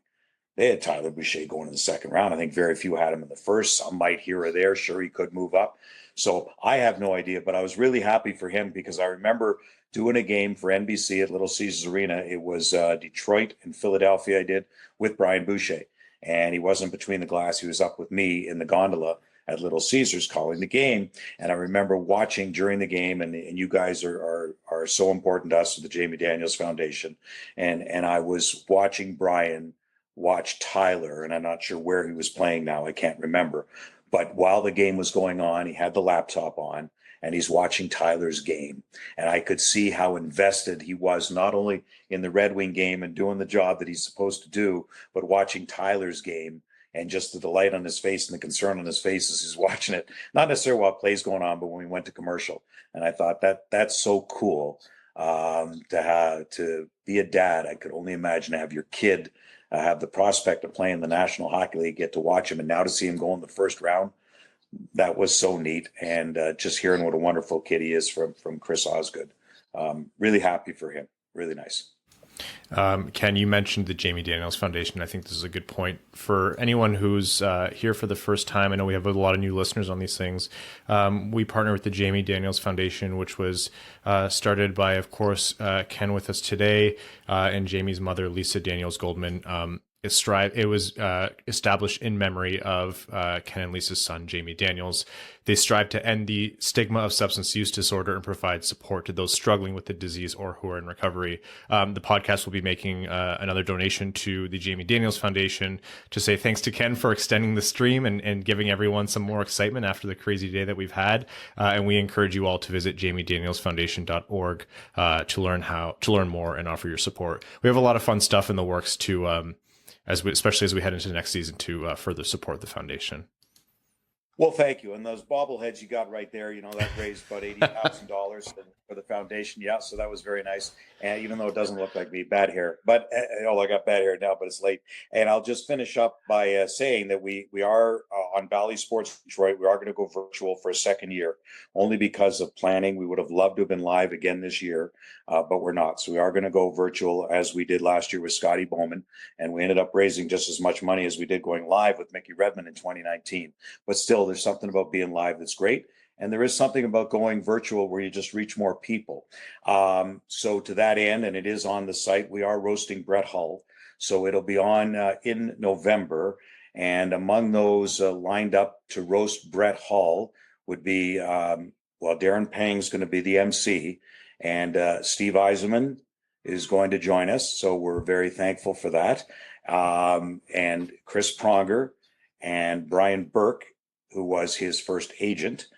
C: They had Tyler Boucher going in the second round. I think very few had him in the first. Some might here or there. Sure, he could move up. So I have no idea, but I was really happy for him because I remember doing a game for NBC at Little Caesars Arena. It was Detroit and Philadelphia I did with Brian Boucher. And he wasn't between the glass. He was up with me in the gondola at Little Caesars calling the game. And I remember watching during the game, and you guys are so important to us at the Jamie Daniels Foundation. And I was watching Brian watch Tyler, and I'm not sure where he was playing now. I can't remember. But while the game was going on, he had the laptop on, and he's watching Tyler's game. And I could see how invested he was, not only in the Red Wing game and doing the job that he's supposed to do, but watching Tyler's game and just the delight on his face and the concern on his face as he's watching it. Not necessarily while play's going on, but when we went to commercial. And I thought that's so cool to be a dad. I could only imagine to have your kid have the prospect of playing the National Hockey League, get to watch him, and now to see him go in the first round, that was so neat. And just hearing what a wonderful kid he is from Chris Osgood. Really happy for him. Really nice.
B: Ken, you mentioned the Jamie Daniels Foundation. I think this is a good point for anyone who's here for the first time. I know we have a lot of new listeners on these things. We partner with the Jamie Daniels Foundation, which was started by, of course, Ken with us today, and Jamie's mother, Lisa Daniels Goldman. It was established in memory of Ken and Lisa's son, Jamie Daniels. They strive to end the stigma of substance use disorder and provide support to those struggling with the disease or who are in recovery. The podcast will be making another donation to the Jamie Daniels Foundation to say thanks to Ken for extending the stream and giving everyone some more excitement after the crazy day that we've had. And we encourage you all to visit jamiedanielsfoundation.org to learn more and offer your support. We have a lot of fun stuff in the works to especially as we head into the next season to further support the foundation.
C: Well, thank you. And those bobbleheads you got right there, that raised about $80,000 for the foundation. Yeah, so that was very nice. And even though it doesn't look like me, bad hair, but I got bad hair now, but it's late. And I'll just finish up by saying that we are on Bally Sports Detroit. We are going to go virtual for a second year, only because of planning. We would have loved to have been live again this year, but we're not. So we are going to go virtual as we did last year with Scotty Bowman. And we ended up raising just as much money as we did going live with Mickey Redmond in 2019. But still, there's something about being live that's great. And there is something about going virtual where you just reach more people. So to that end, and it is on the site, we are roasting Brett Hull. So it'll be on in November. And among those lined up to roast Brett Hull would be, Darren Pang's going to be the MC. And Steve Eisenman is going to join us. So we're very thankful for that. And Chris Pronger and Brian Burke, who was his first agent,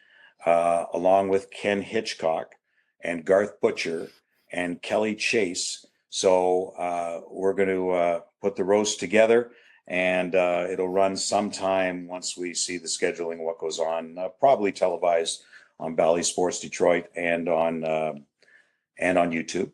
C: along with Ken Hitchcock and Garth Butcher and Kelly Chase. So we're going to put the roast together, and it'll run sometime once we see the scheduling, what goes on, probably televised on Bally Sports Detroit and on YouTube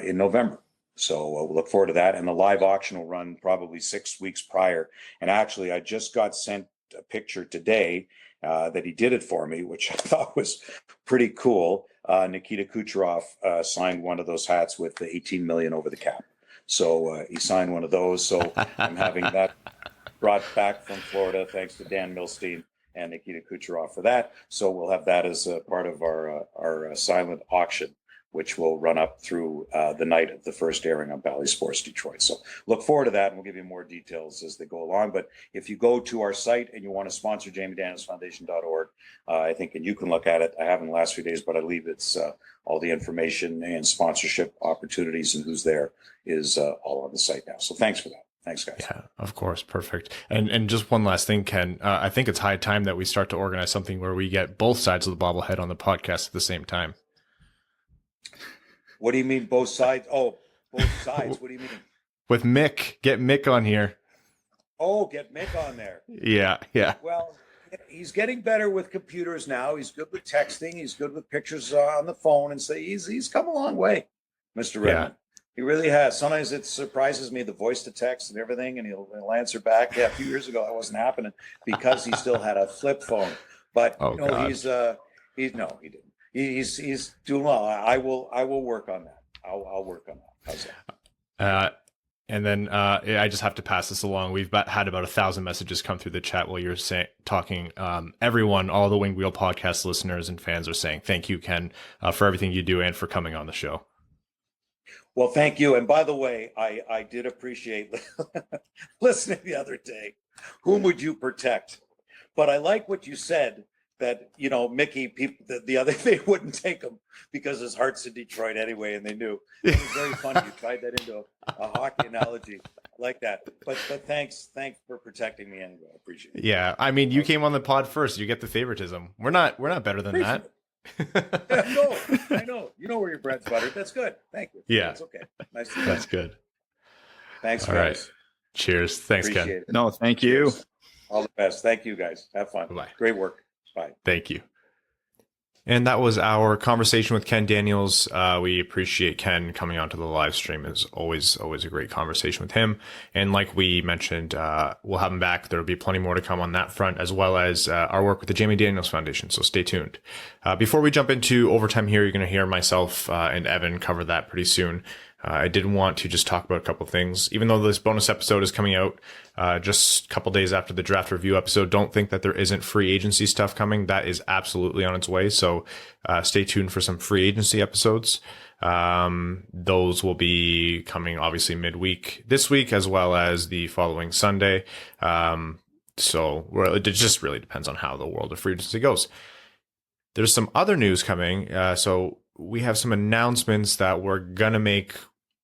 C: in November. So we'll look forward to that. And the live auction will run probably 6 weeks prior. And actually, I just got sent a picture today that he did it for me, which I thought was pretty cool. Nikita Kucherov signed one of those hats with the $18 million over the cap. So he signed one of those. So I'm having that brought back from Florida, thanks to Dan Milstein and Nikita Kucherov for that. So we'll have that as a part of our silent auction. which will run up through the night of the first airing on Bally Sports Detroit. So look forward to that, and we'll give you more details as they go along. But if you go to our site and you want to sponsor JamieDanielsFoundation.org, I think, and you can look at it. I haven't in the last few days, but I believe it's all the information and sponsorship opportunities and who's there is all on the site now. So thanks for that. Thanks, guys.
B: Yeah, of course. Perfect. And just one last thing, Ken. I think it's high time that we start to organize something where we get both sides of the bobblehead on the podcast at the same time.
C: What do you mean both sides? Oh, both sides. What do you mean?
B: With Mick. Get Mick on here.
C: Oh, get Mick on there.
B: Yeah.
C: Well, he's getting better with computers now. He's good with texting. He's good with pictures on the phone, and so he's come a long way, Mr. Redmond. Yeah. He really has. Sometimes it surprises me, the voice to text and everything, and he'll answer back. Yeah, a few years ago that wasn't happening because he still had a flip phone. But he didn't. He's doing well. I will work on that. I'll work on that. How's that?
B: And then I just have to pass this along. We've had about 1,000 messages come through the chat while you're talking. Everyone, all the Winged Wheel podcast listeners and fans are saying thank you, Ken, for everything you do and for coming on the show.
C: Well, thank you. And by the way, I did appreciate listening the other day. Whom would you protect? But I like what you said, that, Mickey, people, the other, they wouldn't take him because his heart's in Detroit anyway, and they knew. It was very funny. You tied that into a hockey analogy. I like that. But thanks for protecting me anyway. I appreciate it.
B: Yeah. I mean, you came on the pod first. You get the favoritism. We're not better than that.
C: I know. You know where your bread's buttered. That's good. Thank you.
B: Yeah.
C: That's okay. Nice to meet you.
B: That's good.
C: Thanks,
B: all
C: guys.
B: Right. Cheers. Thanks,
C: Appreciate
B: Ken.
C: It.
D: No, thank you.
C: Cheers. All the best. Thank you, guys. Have fun.
B: Bye.
C: Great work. Bye.
B: Thank you. And that was our conversation with Ken Daniels. We appreciate Ken coming onto the live stream. It's always a great conversation with him. And like we mentioned, we'll have him back. There'll be plenty more to come on that front, as well as our work with the Jamie Daniels Foundation. So stay tuned. Before we jump into overtime here, you're going to hear myself and Evan cover that pretty soon. I did want to just talk about a couple of things. Even though this bonus episode is coming out just a couple days after the draft review episode, don't think that there isn't free agency stuff coming. That is absolutely on its way. So stay tuned for some free agency episodes. Those will be coming obviously midweek this week, as well as the following Sunday. So it just really depends on how the world of free agency goes. There's some other news coming. So we have some announcements that we're going to make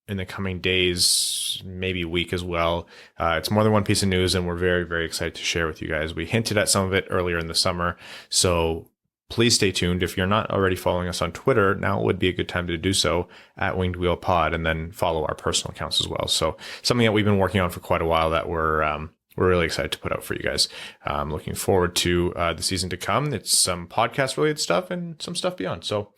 B: in the coming days, maybe week as well. It's more than one piece of news, and we're very, very excited to share with you guys. We hinted at some of it earlier in the summer, so please stay tuned. If you're not already following us on Twitter, now would be a good time to do so at Winged Wheel Pod, and then follow our personal accounts as well. So something that we've been working on for quite a while that we're really excited to put out for you guys. I'm looking forward to the season to come. It's some podcast related stuff and some stuff beyond. So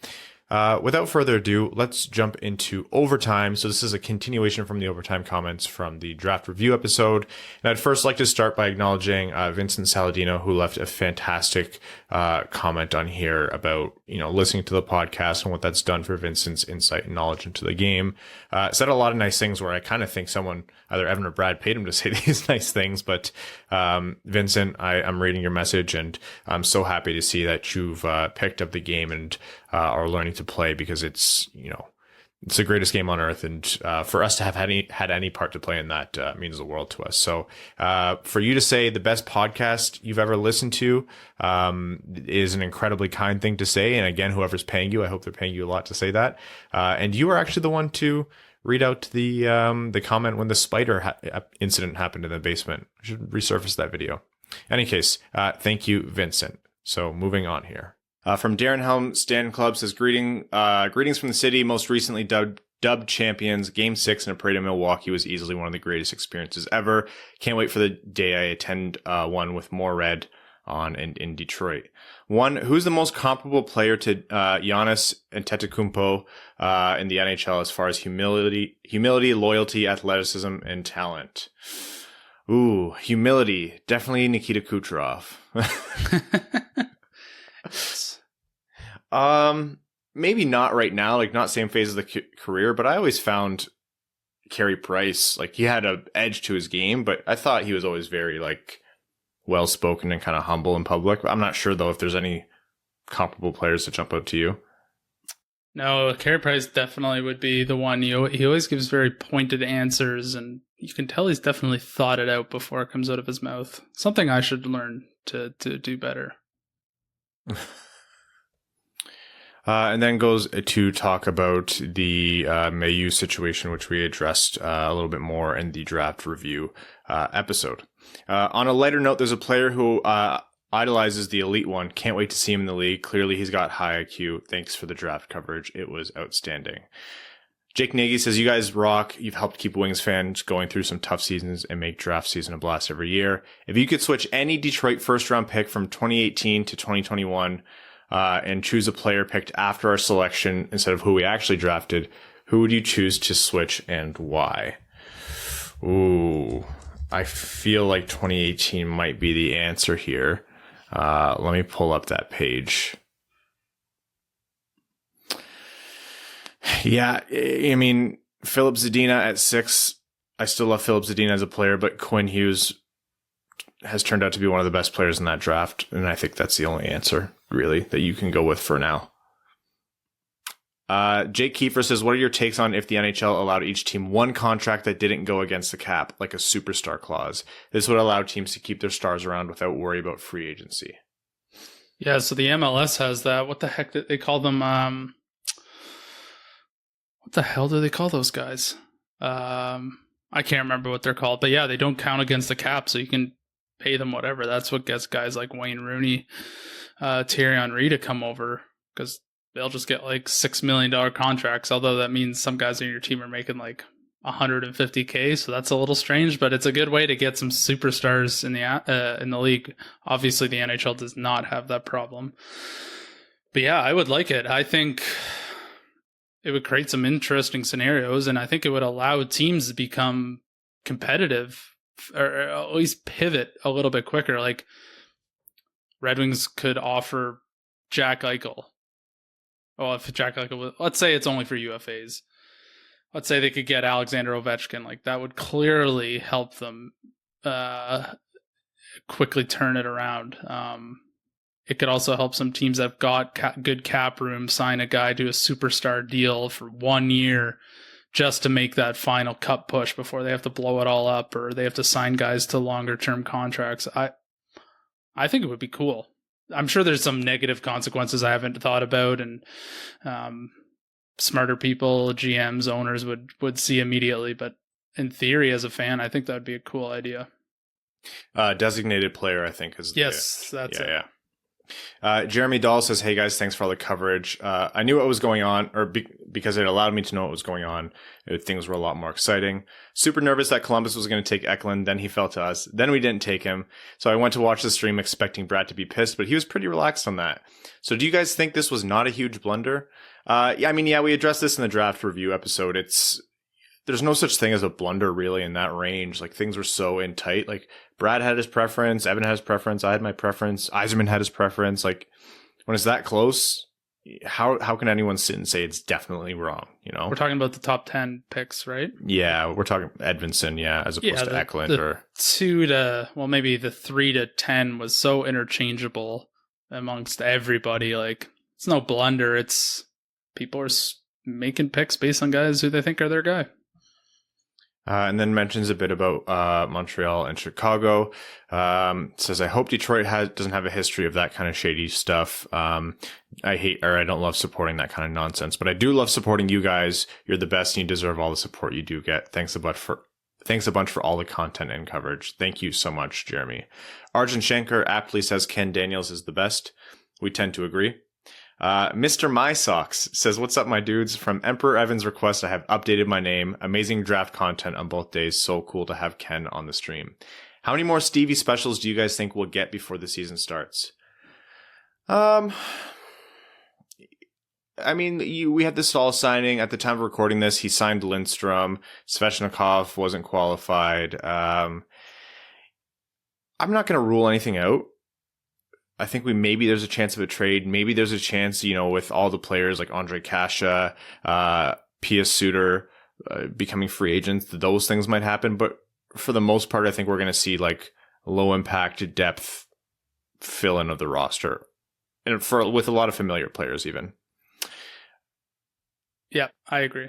B: without further ado, let's jump into overtime. So this is a continuation from the overtime comments from the draft review episode. And I'd first like to start by acknowledging Vincent Saladino, who left a fantastic comment on here about, listening to the podcast and what that's done for Vincent's insight and knowledge into the game. Said a lot of nice things where I kind of think someone, either Evan or Brad, paid him to say these nice things. But Vincent, I'm reading your message, and I'm so happy to see that you've picked up the game and are learning to play, because it's the greatest game on earth, and for us to have had any part to play in that means the world to us. So for you to say the best podcast you've ever listened to is an incredibly kind thing to say. And again, whoever's paying you, I hope they're paying you a lot to say that. And you were actually the one to read out the comment when the spider incident happened in the basement. I should resurface that video. In any case, thank you, Vincent. So moving on here. From Darren Helm, Stan Club says, greetings from the city, most recently dubbed champions. Game 6 in a parade in Milwaukee was easily one of the greatest experiences ever. Can't wait for the day I attend one with more red on in Detroit. One, who's the most comparable player to Giannis Antetokounmpo in the NHL as far as humility, loyalty, athleticism, and talent? Ooh, humility. Definitely Nikita Kucherov. Maybe not right now, like not same phase of the career, but I always found Carey Price, like he had an edge to his game, but I thought he was always very well-spoken and kind of humble in public. I'm not sure though if there's any comparable players that jump out to you.
E: No, Carey Price definitely would be the one. He always gives very pointed answers, and you can tell he's definitely thought it out before it comes out of his mouth. Something I should learn to do better.
B: And then goes to talk about the Mayu situation, which we addressed a little bit more in the draft review episode. On a lighter note, there's a player who idolizes the elite one. Can't wait to see him in the league. Clearly, he's got high IQ. Thanks for the draft coverage. It was outstanding. Jake Nagy says, you guys rock. You've helped keep Wings fans going through some tough seasons and make draft season a blast every year. If you could switch any Detroit first-round pick from 2018 to 2021 and choose a player picked after our selection instead of who we actually drafted, who would you choose to switch and why? Ooh, I feel like 2018 might be the answer here. Let me pull up that page. Yeah, I mean, Philip Zadina at 6. I still love Philip Zadina as a player, but Quinn Hughes has turned out to be one of the best players in that draft, and I think that's the only answer, really, that you can go with for now. Jake Kiefer says, what are your takes on if the NHL allowed each team one contract that didn't go against the cap, like a superstar clause? This would allow teams to keep their stars around without worry about free agency.
E: Yeah, so the MLS has that. What the heck did they call them? What the hell do they call those guys? I can't remember what they're called. But yeah, they don't count against the cap, so you can pay them whatever. That's what gets guys like Wayne Rooney, Thierry Henry to come over, because they'll just get like $6 million contracts, although that means some guys on your team are making like $150K, so that's a little strange, but it's a good way to get some superstars in the league. Obviously, the NHL does not have that problem. But yeah, I would like it. I think it would create some interesting scenarios, and I think it would allow teams to become competitive, or at least pivot a little bit quicker. Like Red Wings could offer Jack Eichel. Well, if Jack Eichel, let's say it's only for UFAs. Let's say they could get Alexander Ovechkin. Like that would clearly help them quickly turn it around. It could also help some teams that have got good cap room sign a guy to a superstar deal for 1 year just to make that final cup push before they have to blow it all up, or they have to sign guys to longer term contracts. I think it would be cool. I'm sure there's some negative consequences I haven't thought about, and smarter people, GMs, owners would see immediately. But in theory, as a fan, I think that would be a cool idea.
B: Designated player, I think, is
E: that's it.
B: Yeah. Jeremy Dahl says, hey guys, thanks for all the coverage. I knew what was going on, because it allowed me to know what was going on. Things were a lot more exciting. Super nervous that Columbus was going to take Eklund. Then he fell to us. Then we didn't take him. So I went to watch the stream expecting Brad to be pissed, but he was pretty relaxed on that. So do you guys think this was not a huge blunder? We addressed this in the draft review episode. There's no such thing as a blunder really in that range. Like things were so in tight. Like Brad had his preference, Evan had his preference, I had my preference, Yzerman had his preference. Like when it's that close, how can anyone sit and say it's definitely wrong? You know,
E: we're talking about the top 10 picks, right?
B: Yeah, we're talking Edvinson, as opposed to Eklund or
E: 2 to maybe the 3 to 10 was so interchangeable amongst everybody. Like it's no blunder. It's people are making picks based on guys who they think are their guy.
B: And then mentions a bit about Montreal and Chicago. Says, I hope Detroit doesn't have a history of that kind of shady stuff. I don't love supporting that kind of nonsense, but I do love supporting you guys. You're the best and you deserve all the support you do get. Thanks a bunch for all the content and coverage. Thank you so much, Jeremy. Arjun Shankar aptly says Ken Daniels is the best. We tend to agree. Mr. My Socks says, what's up, my dudes? From Emperor Evan's request, I have updated my name. Amazing draft content on both days. So cool to have Ken on the stream. How many more Stevie specials do you guys think we'll get before the season starts? We had the Stahl signing. At the time of recording this, he signed Lindstrom. Svechnikov wasn't qualified. I'm not going to rule anything out. I think maybe there's a chance of a trade. Maybe there's a chance, with all the players like Andre Kasha, Pia Suter becoming free agents, those things might happen. But for the most part, I think we're going to see like low impact depth fill in of the roster, and with a lot of familiar players even.
E: Yeah, I agree.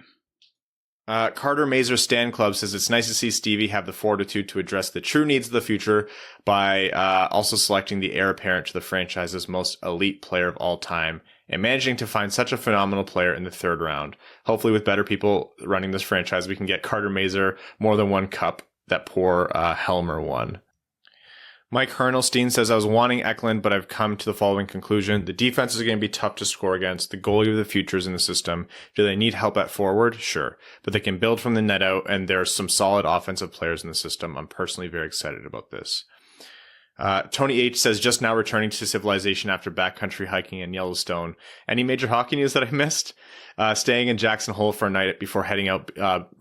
B: Carter Mazer Stan Club says it's nice to see Stevie have the fortitude to address the true needs of the future by also selecting the heir apparent to the franchise's most elite player of all time and managing to find such a phenomenal player in the third round. Hopefully with better people running this franchise, we can get Carter Mazer more than one cup that poor Helmer won. Mike Hernelstein says, I was wanting Eklund, but I've come to the following conclusion. The defense is going to be tough to score against. The goalie of the future is in the system. Do they need help at forward? Sure. But they can build from the net out, and there's some solid offensive players in the system. I'm personally very excited about this. Tony H says, just now returning to civilization after backcountry hiking in Yellowstone. Any major hockey news that I missed? Staying in Jackson Hole for a night before heading out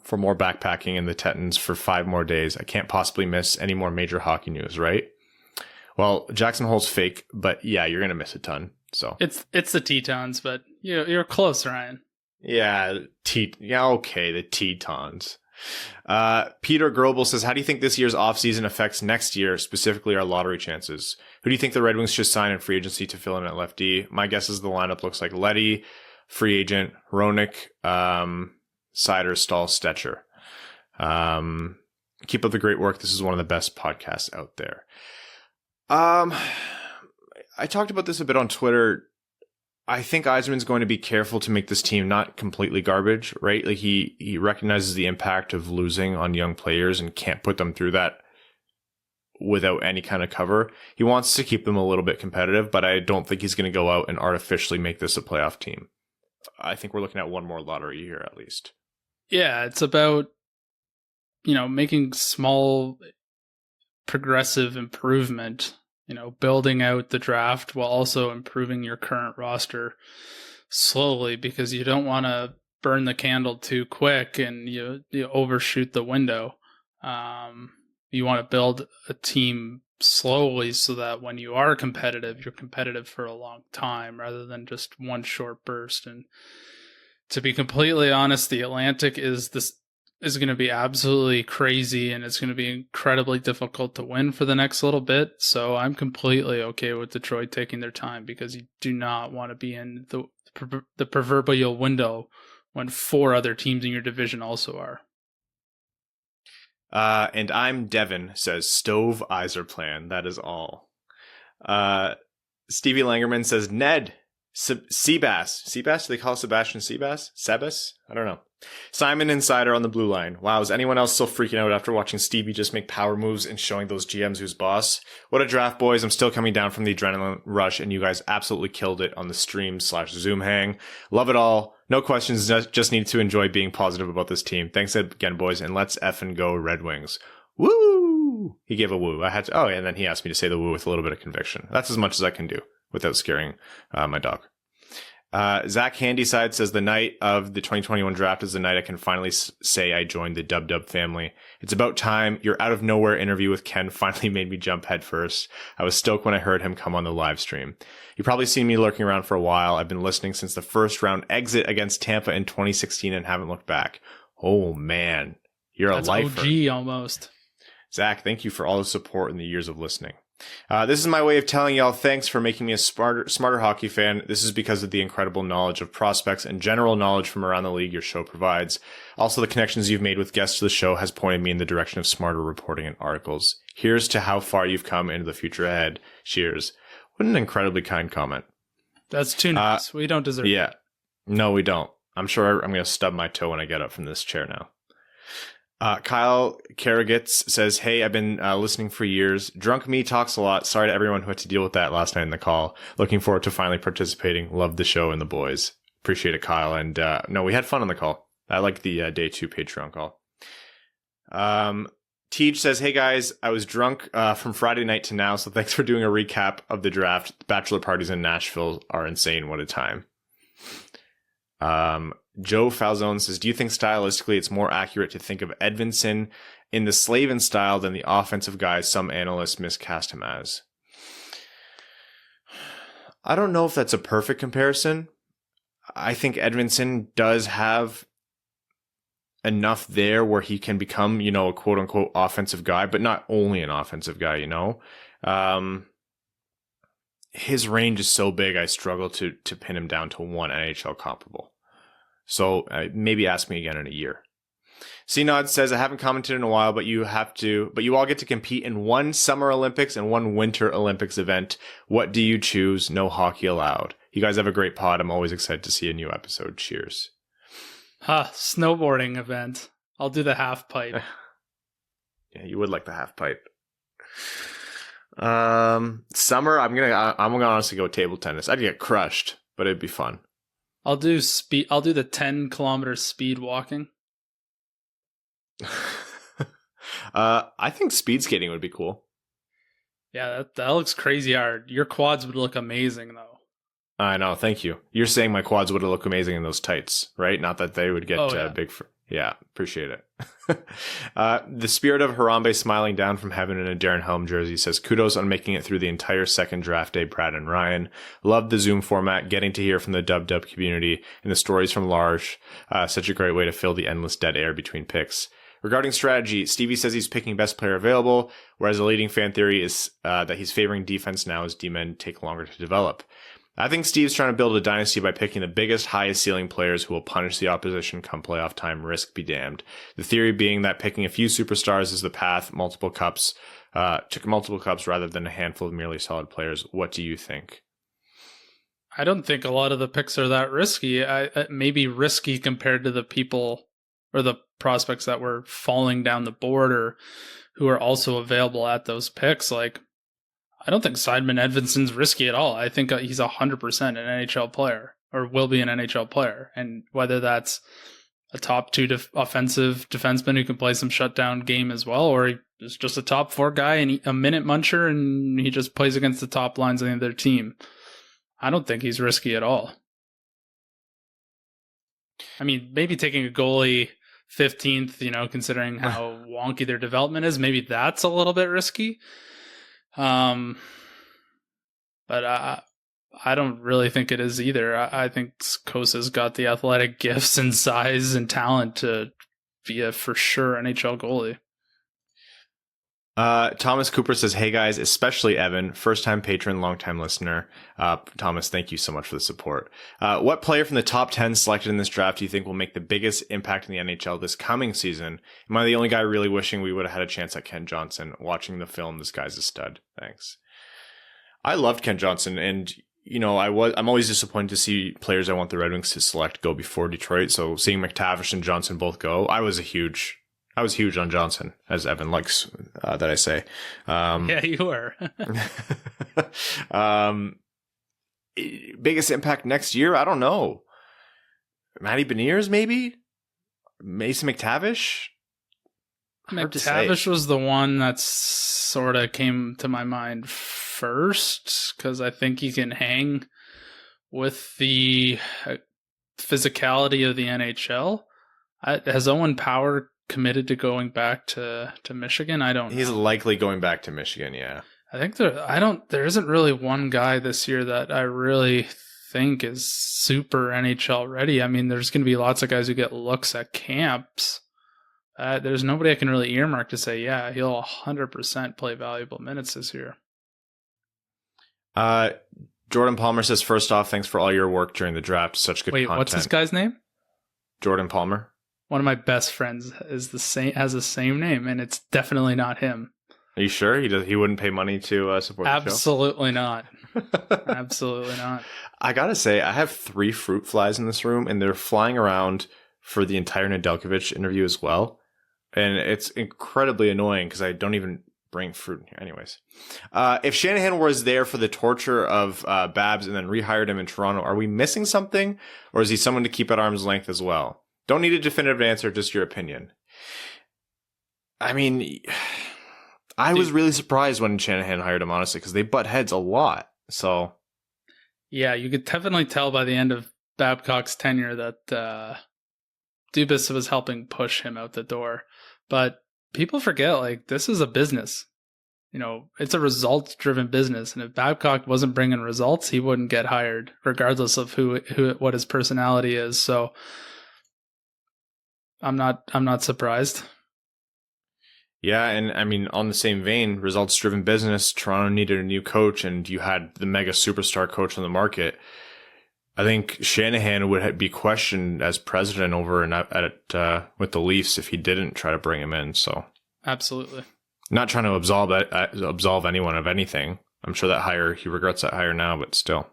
B: for more backpacking in the Tetons for 5 more days. I can't possibly miss any more major hockey news, right? Well, Jackson Hole's fake, but yeah, you're gonna miss a ton. So
E: it's the Tetons, but you're close, Ryan.
B: Yeah, okay, the Tetons. Peter Grobel says, how do you think this year's offseason affects next year, specifically our lottery chances? Who do you think the Red Wings should sign in free agency to fill in at left D? My guess is the lineup looks like Letty, free agent, Roenick, Seider, Stahl, Stetcher. Keep up the great work. This is one of the best podcasts out there. I talked about this a bit on Twitter. I think Yzerman's going to be careful to make this team not completely garbage, right? Like he recognizes the impact of losing on young players and can't put them through that without any kind of cover. He wants to keep them a little bit competitive, but I don't think he's going to go out and artificially make this a playoff team. I think we're looking at one more lottery year at least.
E: Yeah, it's about, making small progressive improvement, building out the draft while also improving your current roster slowly, because you don't want to burn the candle too quick and you overshoot the window. You want to build a team slowly so that when you are competitive, you're competitive for a long time rather than just one short burst. And to be completely honest, the Atlantic is going to be absolutely crazy, and it's going to be incredibly difficult to win for the next little bit. So I'm completely okay with Detroit taking their time, because you do not want to be in the proverbial window when 4 other teams in your division also are.
B: And I'm Devin, says Stove Iser plan. That is all. Stevie Langerman says Ned Seabass. Seabass? Do they call Sebastian Seabass? Sebas? I don't know. Simon Insider on the blue line. Wow, is anyone else still freaking out after watching Stevie just make power moves and showing those GMs who's boss? What a draft, boys. I'm still coming down from the adrenaline rush, and you guys absolutely killed it on the stream/Zoom hang. Love it all. No questions, just need to enjoy being positive about this team. Thanks again, boys, and let's effing go Red Wings. Woo! He gave a woo. And then he asked me to say the woo with a little bit of conviction. That's as much as I can do without scaring my dog. Zach Handyside says the night of the 2021 draft is the night I can finally say I joined the Dub family. It's about time. Your out of nowhere interview with Ken finally made me jump head first. I was stoked when I heard him come on the live stream. You've probably seen me lurking around for a while. I've been listening since the first round exit against Tampa in 2016 and haven't looked back. Oh man, you're
E: That's
B: a lifer.
E: OG almost.
B: Zach, thank you for all the support in the years of listening. This is my way of telling y'all thanks for making me a smarter hockey fan. This is because of the incredible knowledge of prospects and general knowledge from around the league your show provides. Also, the connections you've made with guests to the show has pointed me in the direction of smarter reporting and articles. Here's to how far you've come into the future ahead. Cheers. What an incredibly kind comment.
E: That's too nice. We don't deserve
B: it. No, we don't. I'm sure I'm going to stub my toe when I get up from this chair now. Kyle Karagitz says, hey, I've been listening for years. Drunk me talks a lot. Sorry to everyone who had to deal with that last night in the call. Looking forward to finally participating. Love the show and the boys. Appreciate it, Kyle. And no, we had fun on the call. I like the day 2 Patreon call. Teej says, hey guys, I was drunk from Friday night to now, so thanks for doing a recap of the draft. Bachelor parties in Nashville are insane. What a time. Joe Falzone says, do you think stylistically it's more accurate to think of Edvinsson in the Slavin style than the offensive guys some analysts miscast him as? I don't know if that's a perfect comparison. I think Edvinsson does have enough there where he can become, a quote unquote offensive guy, but not only an offensive guy, His range is so big, I struggle to pin him down to one NHL comparable. So maybe ask me again in a year. C-Nod says, I haven't commented in a while, but you all get to compete in one Summer Olympics and one Winter Olympics event. What do you choose? No hockey allowed. You guys have a great pod. I'm always excited to see a new episode. Cheers.
E: Snowboarding event. I'll do the half pipe.
B: Yeah, you would like the half pipe. Summer, I'm gonna honestly go table tennis. I'd get crushed, but it'd be fun.
E: I'll do the 10-kilometer speed walking.
B: I think speed skating would be cool.
E: Yeah, that looks crazy hard. Your quads would look amazing, though.
B: I know. Thank you. You're saying my quads would look amazing in those tights, right? Not that they would get big for. Yeah, appreciate it. The spirit of Harambe smiling down from heaven in a Darren Helm jersey says, kudos on making it through the entire second draft day, Brad and Ryan. Loved the Zoom format, getting to hear from the Dub community and the stories from Large. Such a great way to fill the endless dead air between picks. Regarding strategy, Stevie says he's picking best player available, whereas the leading fan theory is that he's favoring defense now as D-men take longer to develop. I think Steve's trying to build a dynasty by picking the biggest, highest ceiling players who will punish the opposition come playoff time, risk be damned. The theory being that picking a few superstars is the path, to multiple cups rather than a handful of merely solid players. What do you think?
E: I don't think a lot of the picks are that risky. Maybe risky compared to the people or the prospects that were falling down the board or who are also available at those picks. Like, I don't think Sideman Edvinson's risky at all. I think he's 100% an NHL player or will be an NHL player. And whether that's a top two offensive defenseman who can play some shutdown game as well, or he's just a top four guy and a minute muncher and he just plays against the top lines of the other team. I don't think he's risky at all. I mean, maybe taking a goalie 15th, considering how wonky their development is, maybe that's a little bit risky. But I don't really think it is either. I think Kosa's got the athletic gifts and size and talent to be a for sure NHL goalie.
B: Thomas Cooper says, hey guys, especially Evan, first time patron, long time listener. Thomas, thank you so much for the support. What player from the top 10 selected in this draft do you think will make the biggest impact in the NHL this coming season? Am I the only guy really wishing we would have had a chance at Ken Johnson? Watching the film, this guy's a stud. Thanks. I loved Ken Johnson, and I'm always disappointed to see players I want the Red Wings to select go before Detroit. So seeing McTavish and Johnson both go, I was huge on Johnson, as Evan likes that I say.
E: Yeah, you were.
B: Biggest impact next year? I don't know. Matty Beniers, maybe? Mason McTavish?
E: McTavish was the one that sort of came to my mind first, because I think he can hang with the physicality of the NHL. Has Owen Power committed to going back to Michigan? I don't know.
B: He's likely going back to Michigan, yeah.
E: I think there isn't really one guy this year that I really think is super NHL ready. I mean, there's going to be lots of guys who get looks at camps. There's nobody I can really earmark to say, yeah, he'll 100% play valuable minutes this year.
B: Jordan Palmer says, first off, thanks for all your work during the draft. Such good content.
E: Wait, what's this guy's name?
B: Jordan Palmer.
E: One of my best friends has the same name, and it's definitely not him.
B: Are you sure he wouldn't pay money to support the show?
E: Absolutely not. Absolutely not.
B: I gotta say, I have 3 fruit flies in this room, and they're flying around for the entire Nedeljkovic interview as well, and it's incredibly annoying because I don't even bring fruit in here. Anyways, if Shanahan was there for the torture of Babs and then rehired him in Toronto, are we missing something, or is he someone to keep at arm's length as well? Don't need a definitive answer, just your opinion. I mean, I was really surprised when Shanahan hired him, honestly, because they butt heads a lot. So,
E: yeah, you could definitely tell by the end of Babcock's tenure that Dubas was helping push him out the door. But people forget, like, this is a business. It's a results-driven business, and if Babcock wasn't bringing results, he wouldn't get hired, regardless of what his personality is. So, I'm not surprised.
B: Yeah, and I mean, on the same vein, results-driven business, Toronto needed a new coach, and you had the mega superstar coach on the market. I think Shanahan would be questioned as president over with the Leafs if he didn't try to bring him in. So
E: absolutely.
B: Not trying to absolve anyone of anything. I'm sure that hire, he regrets that hire now, but still.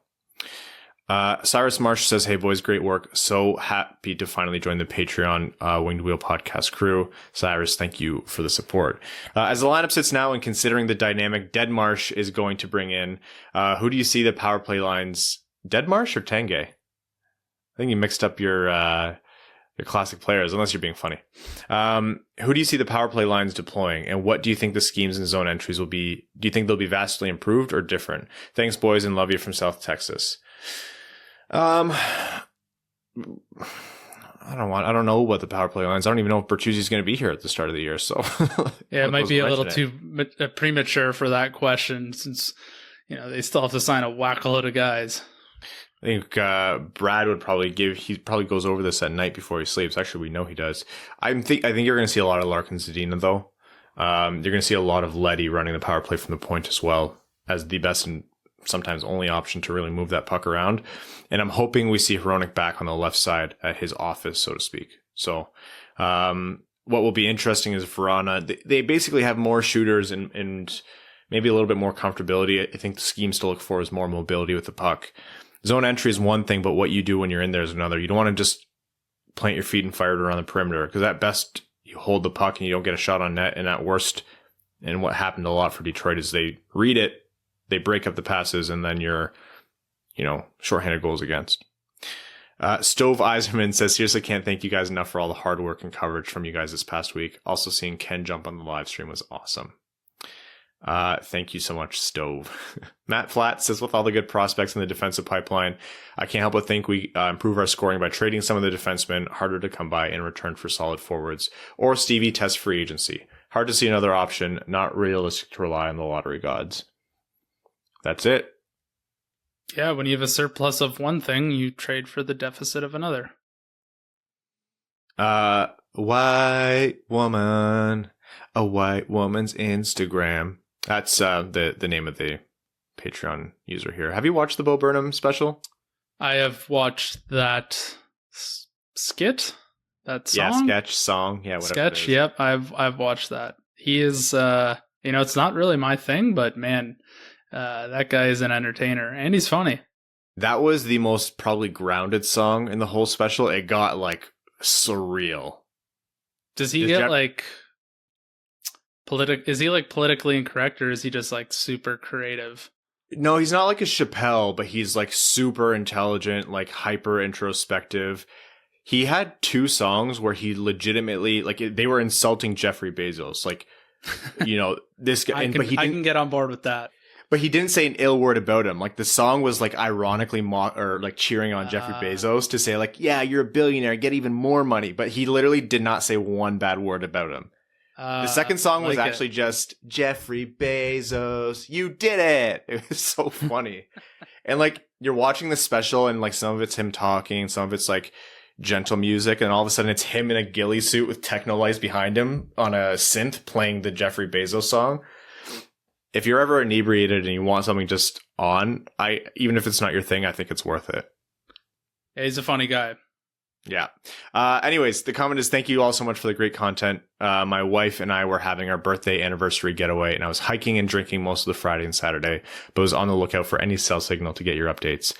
B: Cyrus Marsh says, "Hey boys, great work. So happy to finally join the Patreon Winged Wheel podcast crew." Cyrus, thank you for the support. As the lineup sits now and considering the dynamic Deadmarsh is going to bring in, who do you see the power play lines? Deadmarsh or Tanguay? I think you mixed up your classic players, unless you're being funny. Who do you see the power play lines deploying, and what do you think the schemes and zone entries will be? Do you think they'll be vastly improved or different? Thanks, boys, and love you from South Texas. I don't know what the power play lines. I don't even know if Bertuzzi's going to be here at the start of the year. So
E: yeah, it might be a little too premature for that question, since they still have to sign a whack load of guys.
B: I think Brad would probably he probably goes over this at night before he sleeps. Actually, we know he does. I think you're going to see a lot of Larkin Zadina though. You're going to see a lot of Letty running the power play from the point as well, as the best and sometimes only option to really move that puck around. And I'm hoping we see Hronek back on the left side at his office, so to speak. So what will be interesting is Verana. They basically have more shooters and maybe a little bit more comfortability. I think the schemes to look for is more mobility with the puck. Zone entry is one thing, but what you do when you're in there is another. You don't want to just plant your feet and fire it around the perimeter, because at best you hold the puck and you don't get a shot on net. And at worst, and what happened a lot for Detroit is they read it, they break up the passes, and then you're, shorthanded goals against. Stove Eiserman says, "Seriously, can't thank you guys enough for all the hard work and coverage from you guys this past week. Also seeing Ken jump on the live stream was awesome." Thank you so much, Stove. Matt Flat says, "With all the good prospects in the defensive pipeline, I can't help but think we improve our scoring by trading some of the defensemen harder to come by in return for solid forwards, or Stevie test free agency. Hard to see another option, not realistic to rely on the lottery gods." That's it.
E: Yeah, when you have a surplus of one thing, you trade for the deficit of another.
B: White woman, a white woman's Instagram. That's the name of the Patreon user here. Have you watched the Bo Burnham special?
E: I have watched that skit, that song.
B: Yeah, sketch, song, yeah, whatever.
E: Sketch, yep. I've watched that. He is, it's not really my thing, but man, that guy is an entertainer, and he's funny.
B: That was the most probably grounded song in the whole special. It got surreal.
E: Does he get is he politically incorrect, or is he just super creative?
B: No, he's not like a Chappelle, but he's super intelligent, hyper introspective. He had 2 songs where he legitimately they were insulting Jeffrey Bezos, this guy.
E: I can get on board with that.
B: But he didn't say an ill word about him. The song was ironically cheering on Jeffrey Bezos to say yeah, you're a billionaire, get even more money. But he literally did not say one bad word about him. The second song was actually just Jeffrey Bezos, you did it. It was so funny. And you're watching the special and some of it's him talking, some of it's gentle music, and all of a sudden it's him in a ghillie suit with techno lights behind him on a synth playing the Jeffrey Bezos song. If you're ever inebriated and you want something just on, even if it's not your thing, I think it's worth it.
E: Yeah, he's a funny guy.
B: Yeah. Anyways, the comment is, "Thank you all so much for the great content. My wife and I were having our birthday anniversary getaway, and I was hiking and drinking most of the Friday and Saturday, but was on the lookout for any cell signal to get your updates.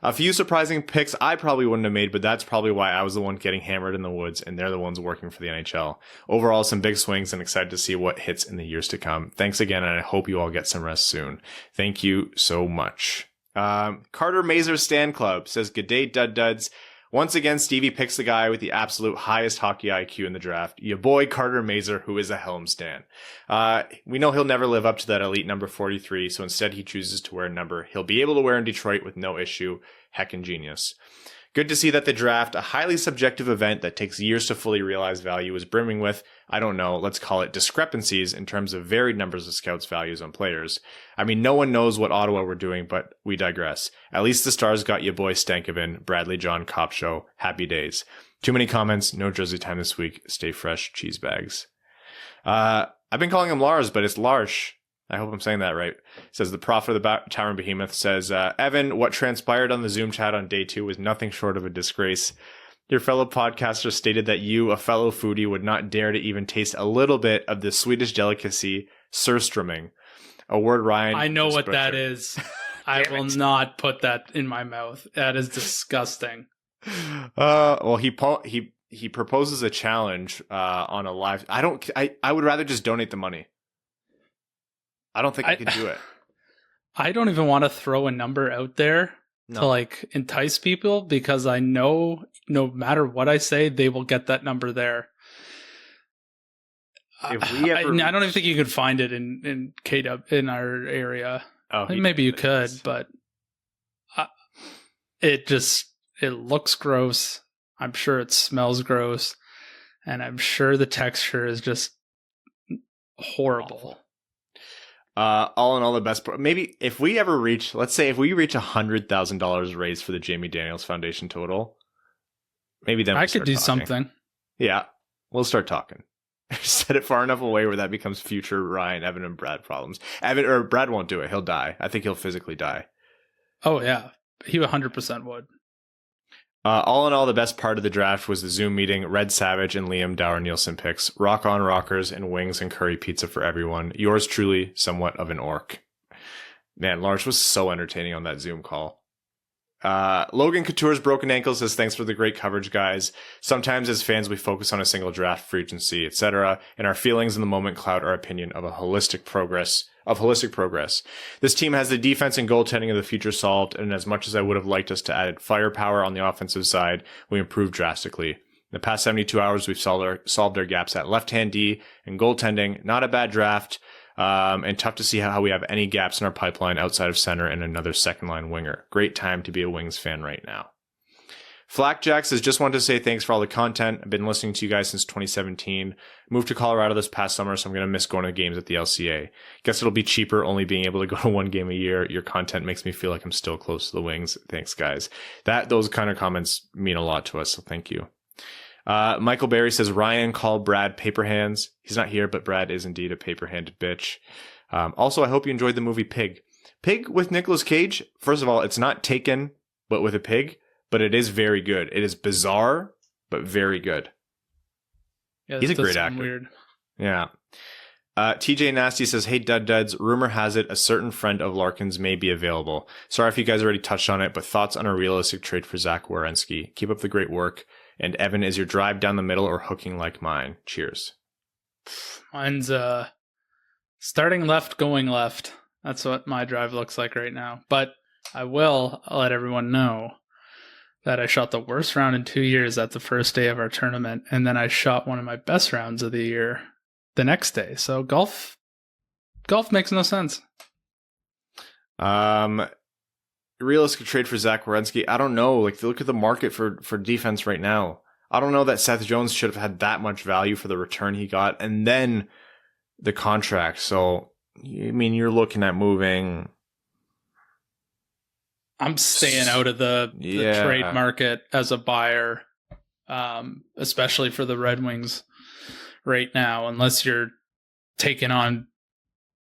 B: A few surprising picks I probably wouldn't have made, but that's probably why I was the one getting hammered in the woods, and they're the ones working for the NHL. Overall, some big swings, and excited to see what hits in the years to come. Thanks again, and I hope you all get some rest soon. Thank you so much." Carter Mazer's Stand Club says, "Good day, Dud Duds. Once again, Stevie picks the guy with the absolute highest hockey IQ in the draft. Your boy, Carter Mazer, who is a Helm stan. We know he'll never live up to that elite number 43, so instead he chooses to wear a number he'll be able to wear in Detroit with no issue. Heckin' genius. Good to see that the draft, a highly subjective event that takes years to fully realize value, is brimming with, I don't know, let's call it discrepancies in terms of varied numbers of scouts' values on players. I mean, no one knows what Ottawa were doing, but we digress. At least the Stars got your boy Stankoven, Bradley John Cop Show. Happy days. Too many comments, no jersey time this week. Stay fresh, cheese bags." I've been calling him Lars, but it's Larsh. I hope I'm saying that right. It says the prophet of the Tavern Behemoth says, Evan, what transpired on the Zoom chat on day 2 was nothing short of a disgrace. Your fellow podcaster stated that you, a fellow foodie, would not dare to even taste a little bit of the Swedish delicacy, surströmming. A word Ryan...
E: I know what
B: butchered.
E: that is. I will not put that in my mouth. That is disgusting.
B: Well, he proposes a challenge on a live... I would rather just donate the money. I don't think I could do it.
E: I don't even want to throw a number out there to like entice people, because I know no matter what I say, they will get that number there.
B: If we ever
E: I don't even think you could find it in KW in our area.
B: Oh,
E: maybe you could, but it looks gross. I'm sure it smells gross, and I'm sure the texture is just horrible.
B: Awful. All in all, the best part. Maybe if we ever reach, let's say, if we reach $100,000 raised for the Jamie Daniels Foundation total, maybe then
E: I could do something.
B: Yeah, we'll start talking. Set it far enough away where that becomes future Ryan, Evan, and Brad problems. Brad won't do it. He'll die. I think he'll physically die.
E: Oh yeah, he 100% would.
B: All in all, the best part of the draft was the Zoom meeting, Red Savage and Liam Dower Nielsen picks, rock on rockers, and wings and curry pizza for everyone. Yours truly, somewhat of an orc. Man, Lars was so entertaining on that Zoom call. Logan Couture's broken ankle says, thanks for the great coverage, guys. Sometimes as fans, we focus on a single draft, free agency, etc., and our feelings in the moment cloud our opinion of holistic progress. This team has the defense and goaltending of the future solved, and as much as I would have liked us to add firepower on the offensive side, we improved drastically. In the past 72 hours, we've solved our gaps at left-hand D and goaltending. Not a bad draft. And tough to see how we have any gaps in our pipeline outside of center and another second-line winger. Great time to be a Wings fan right now. Flackjack says, just wanted to say thanks for all the content. I've been listening to you guys since 2017. Moved to Colorado this past summer, so I'm going to miss going to games at the LCA. Guess it'll be cheaper only being able to go to one game a year. Your content makes me feel like I'm still close to the Wings. Thanks, guys. Those kind of comments mean a lot to us, so thank you. Michael Berry says, Ryan called Brad paper hands. He's not here, but Brad is indeed a paper-handed bitch. Also, I hope you enjoyed the movie Pig. Pig with Nicolas Cage. First of all, it's not Taken, but with a pig, but it is very good. It is bizarre, but very good.
E: Yeah,
B: he's a great actor.
E: Weird.
B: Yeah. TJ Nasty says, hey, Duds, rumor has it a certain friend of Larkin's may be available. Sorry if you guys already touched on it, but thoughts on a realistic trade for Zach Werenski. Keep up the great work. And Evan, is your drive down the middle or hooking like mine? Cheers.
E: Mine's starting left, going left. That's what my drive looks like right now. But I will let everyone know that I shot the worst round in 2 years at the first day of our tournament, and then I shot one of my best rounds of the year the next day. So golf makes no sense.
B: Realistic trade for Zach Werenski. I don't know. Like, look at the market for defense right now. I don't know that Seth Jones should have had that much value for the return he got and then the contract. So, I mean, you're looking at moving.
E: I'm staying out of the trade market as a buyer, especially for the Red Wings right now, unless you're taking on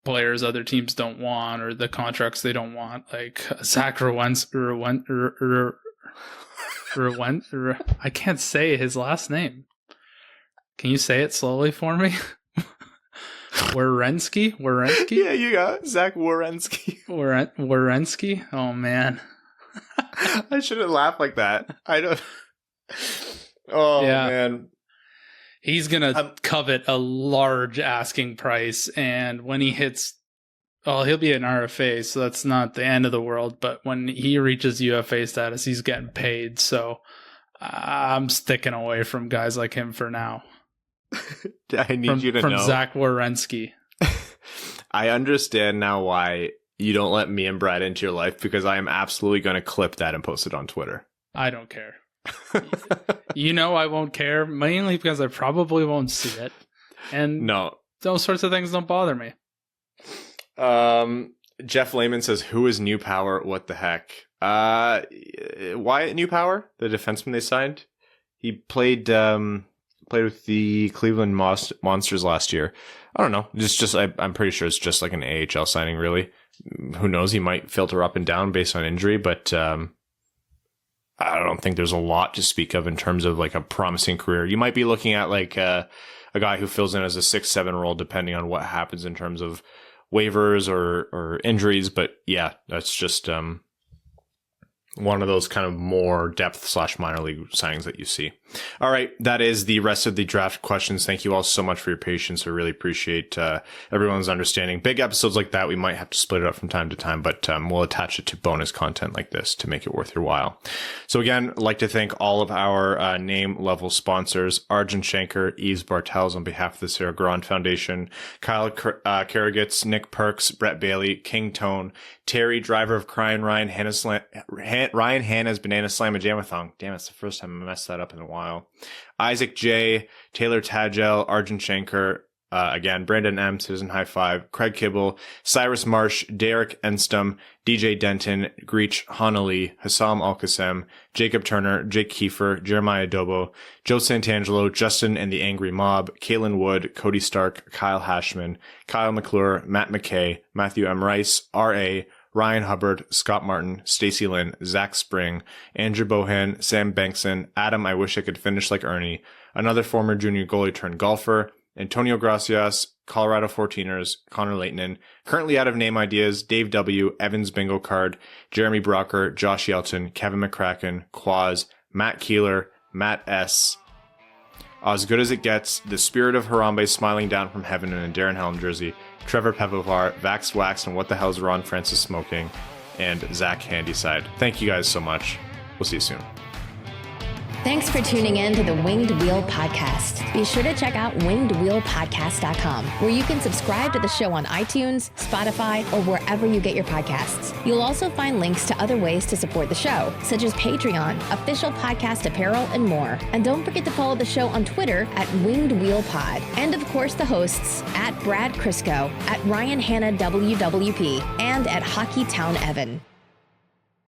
E: players other teams don't want or the contracts they don't want, like Zach I can't say his last name. Can you say it slowly for me? Werenski?
B: Yeah, you got it. Zach Werenski.
E: Werenski? Oh, man.
B: I shouldn't laugh like that. I don't. Oh, yeah. Man.
E: He's going to covet a large asking price, and when he hits, he'll be an RFA, so that's not the end of the world, but when he reaches UFA status, he's getting paid, so I'm sticking away from guys like him for now.
B: I need you to know.
E: From Zach Werenski.
B: I understand now why you don't let me and Brad into your life, because I am absolutely going to clip that and post it on Twitter.
E: I don't care. You know I won't care, mainly because I probably won't see it. And
B: no,
E: those sorts of things don't bother me.
B: Jeff Lehman says, who is New Power? What the heck? Wyatt New Power, the defenseman they signed. He played played with the Cleveland Monsters last year. I don't know. I'm pretty sure it's just like an AHL signing, really. Who knows? He might filter up and down based on injury, but I don't think there's a lot to speak of in terms of like a promising career. You might be looking at like a guy who fills in as a 6-7 role, depending on what happens in terms of waivers or injuries. But yeah, that's just one of those kind of more depth / minor league signings that you see. All right. That is the rest of the draft questions. Thank you all so much for your patience. I really appreciate everyone's understanding. Big episodes like that, we might have to split it up from time to time, but we'll attach it to bonus content like this to make it worth your while. So again, I'd like to thank all of our name level sponsors, Arjun Shankar, Yves Bartels on behalf of the Sarah Grand Foundation, Kyle Karagitz, Nick Perks, Brett Bailey, King Tone, Terry, driver of Crying Ryan Hanna's Banana Slam and Jamathon. Damn, it's the first time I messed that up in a while. Isaac J, Taylor Tadgel, Arjun Shankar, again, Brandon M, Citizen High Five, Craig Kibble, Cyrus Marsh, Derek Enstum, DJ Denton, Greech Honolly, Hassam Al-Qassem, Jacob Turner, Jake Kiefer, Jeremiah Dobo, Joe Santangelo, Justin and the Angry Mob, Kaylin Wood, Cody Stark, Kyle Hashman, Kyle McClure, Matt McKay, Matthew M. Rice, R.A., Ryan Hubbard, Scott Martin, Stacy Lynn, Zach Spring, Andrew Bohan, Sam Bankson, Adam I Wish I Could Finish Like Ernie, another former junior goalie turned golfer, Antonio Gracias, Colorado 14ers, Connor Leighton, currently out of name ideas, Dave W., Evans Bingo Card, Jeremy Brocker, Josh Yelton, Kevin McCracken, Quaz, Matt Keeler, Matt S., As Good As It Gets, The Spirit of Harambe Smiling Down from Heaven in a Darren Helm jersey, Trevor Pevovar, Vax Wax, and What the Hell's Ron Francis Smoking, and Zach Handyside. Thank you guys so much. We'll see you soon.
A: Thanks for tuning in to the Winged Wheel Podcast. Be sure to check out wingedwheelpodcast.com, where you can subscribe to the show on iTunes, Spotify, or wherever you get your podcasts. You'll also find links to other ways to support the show, such as Patreon, official podcast apparel, and more. And don't forget to follow the show on Twitter at Winged Wheel Pod. And of course, the hosts at Brad Crisco, at Ryan Hanna WWP, and at Hockey Town Evan.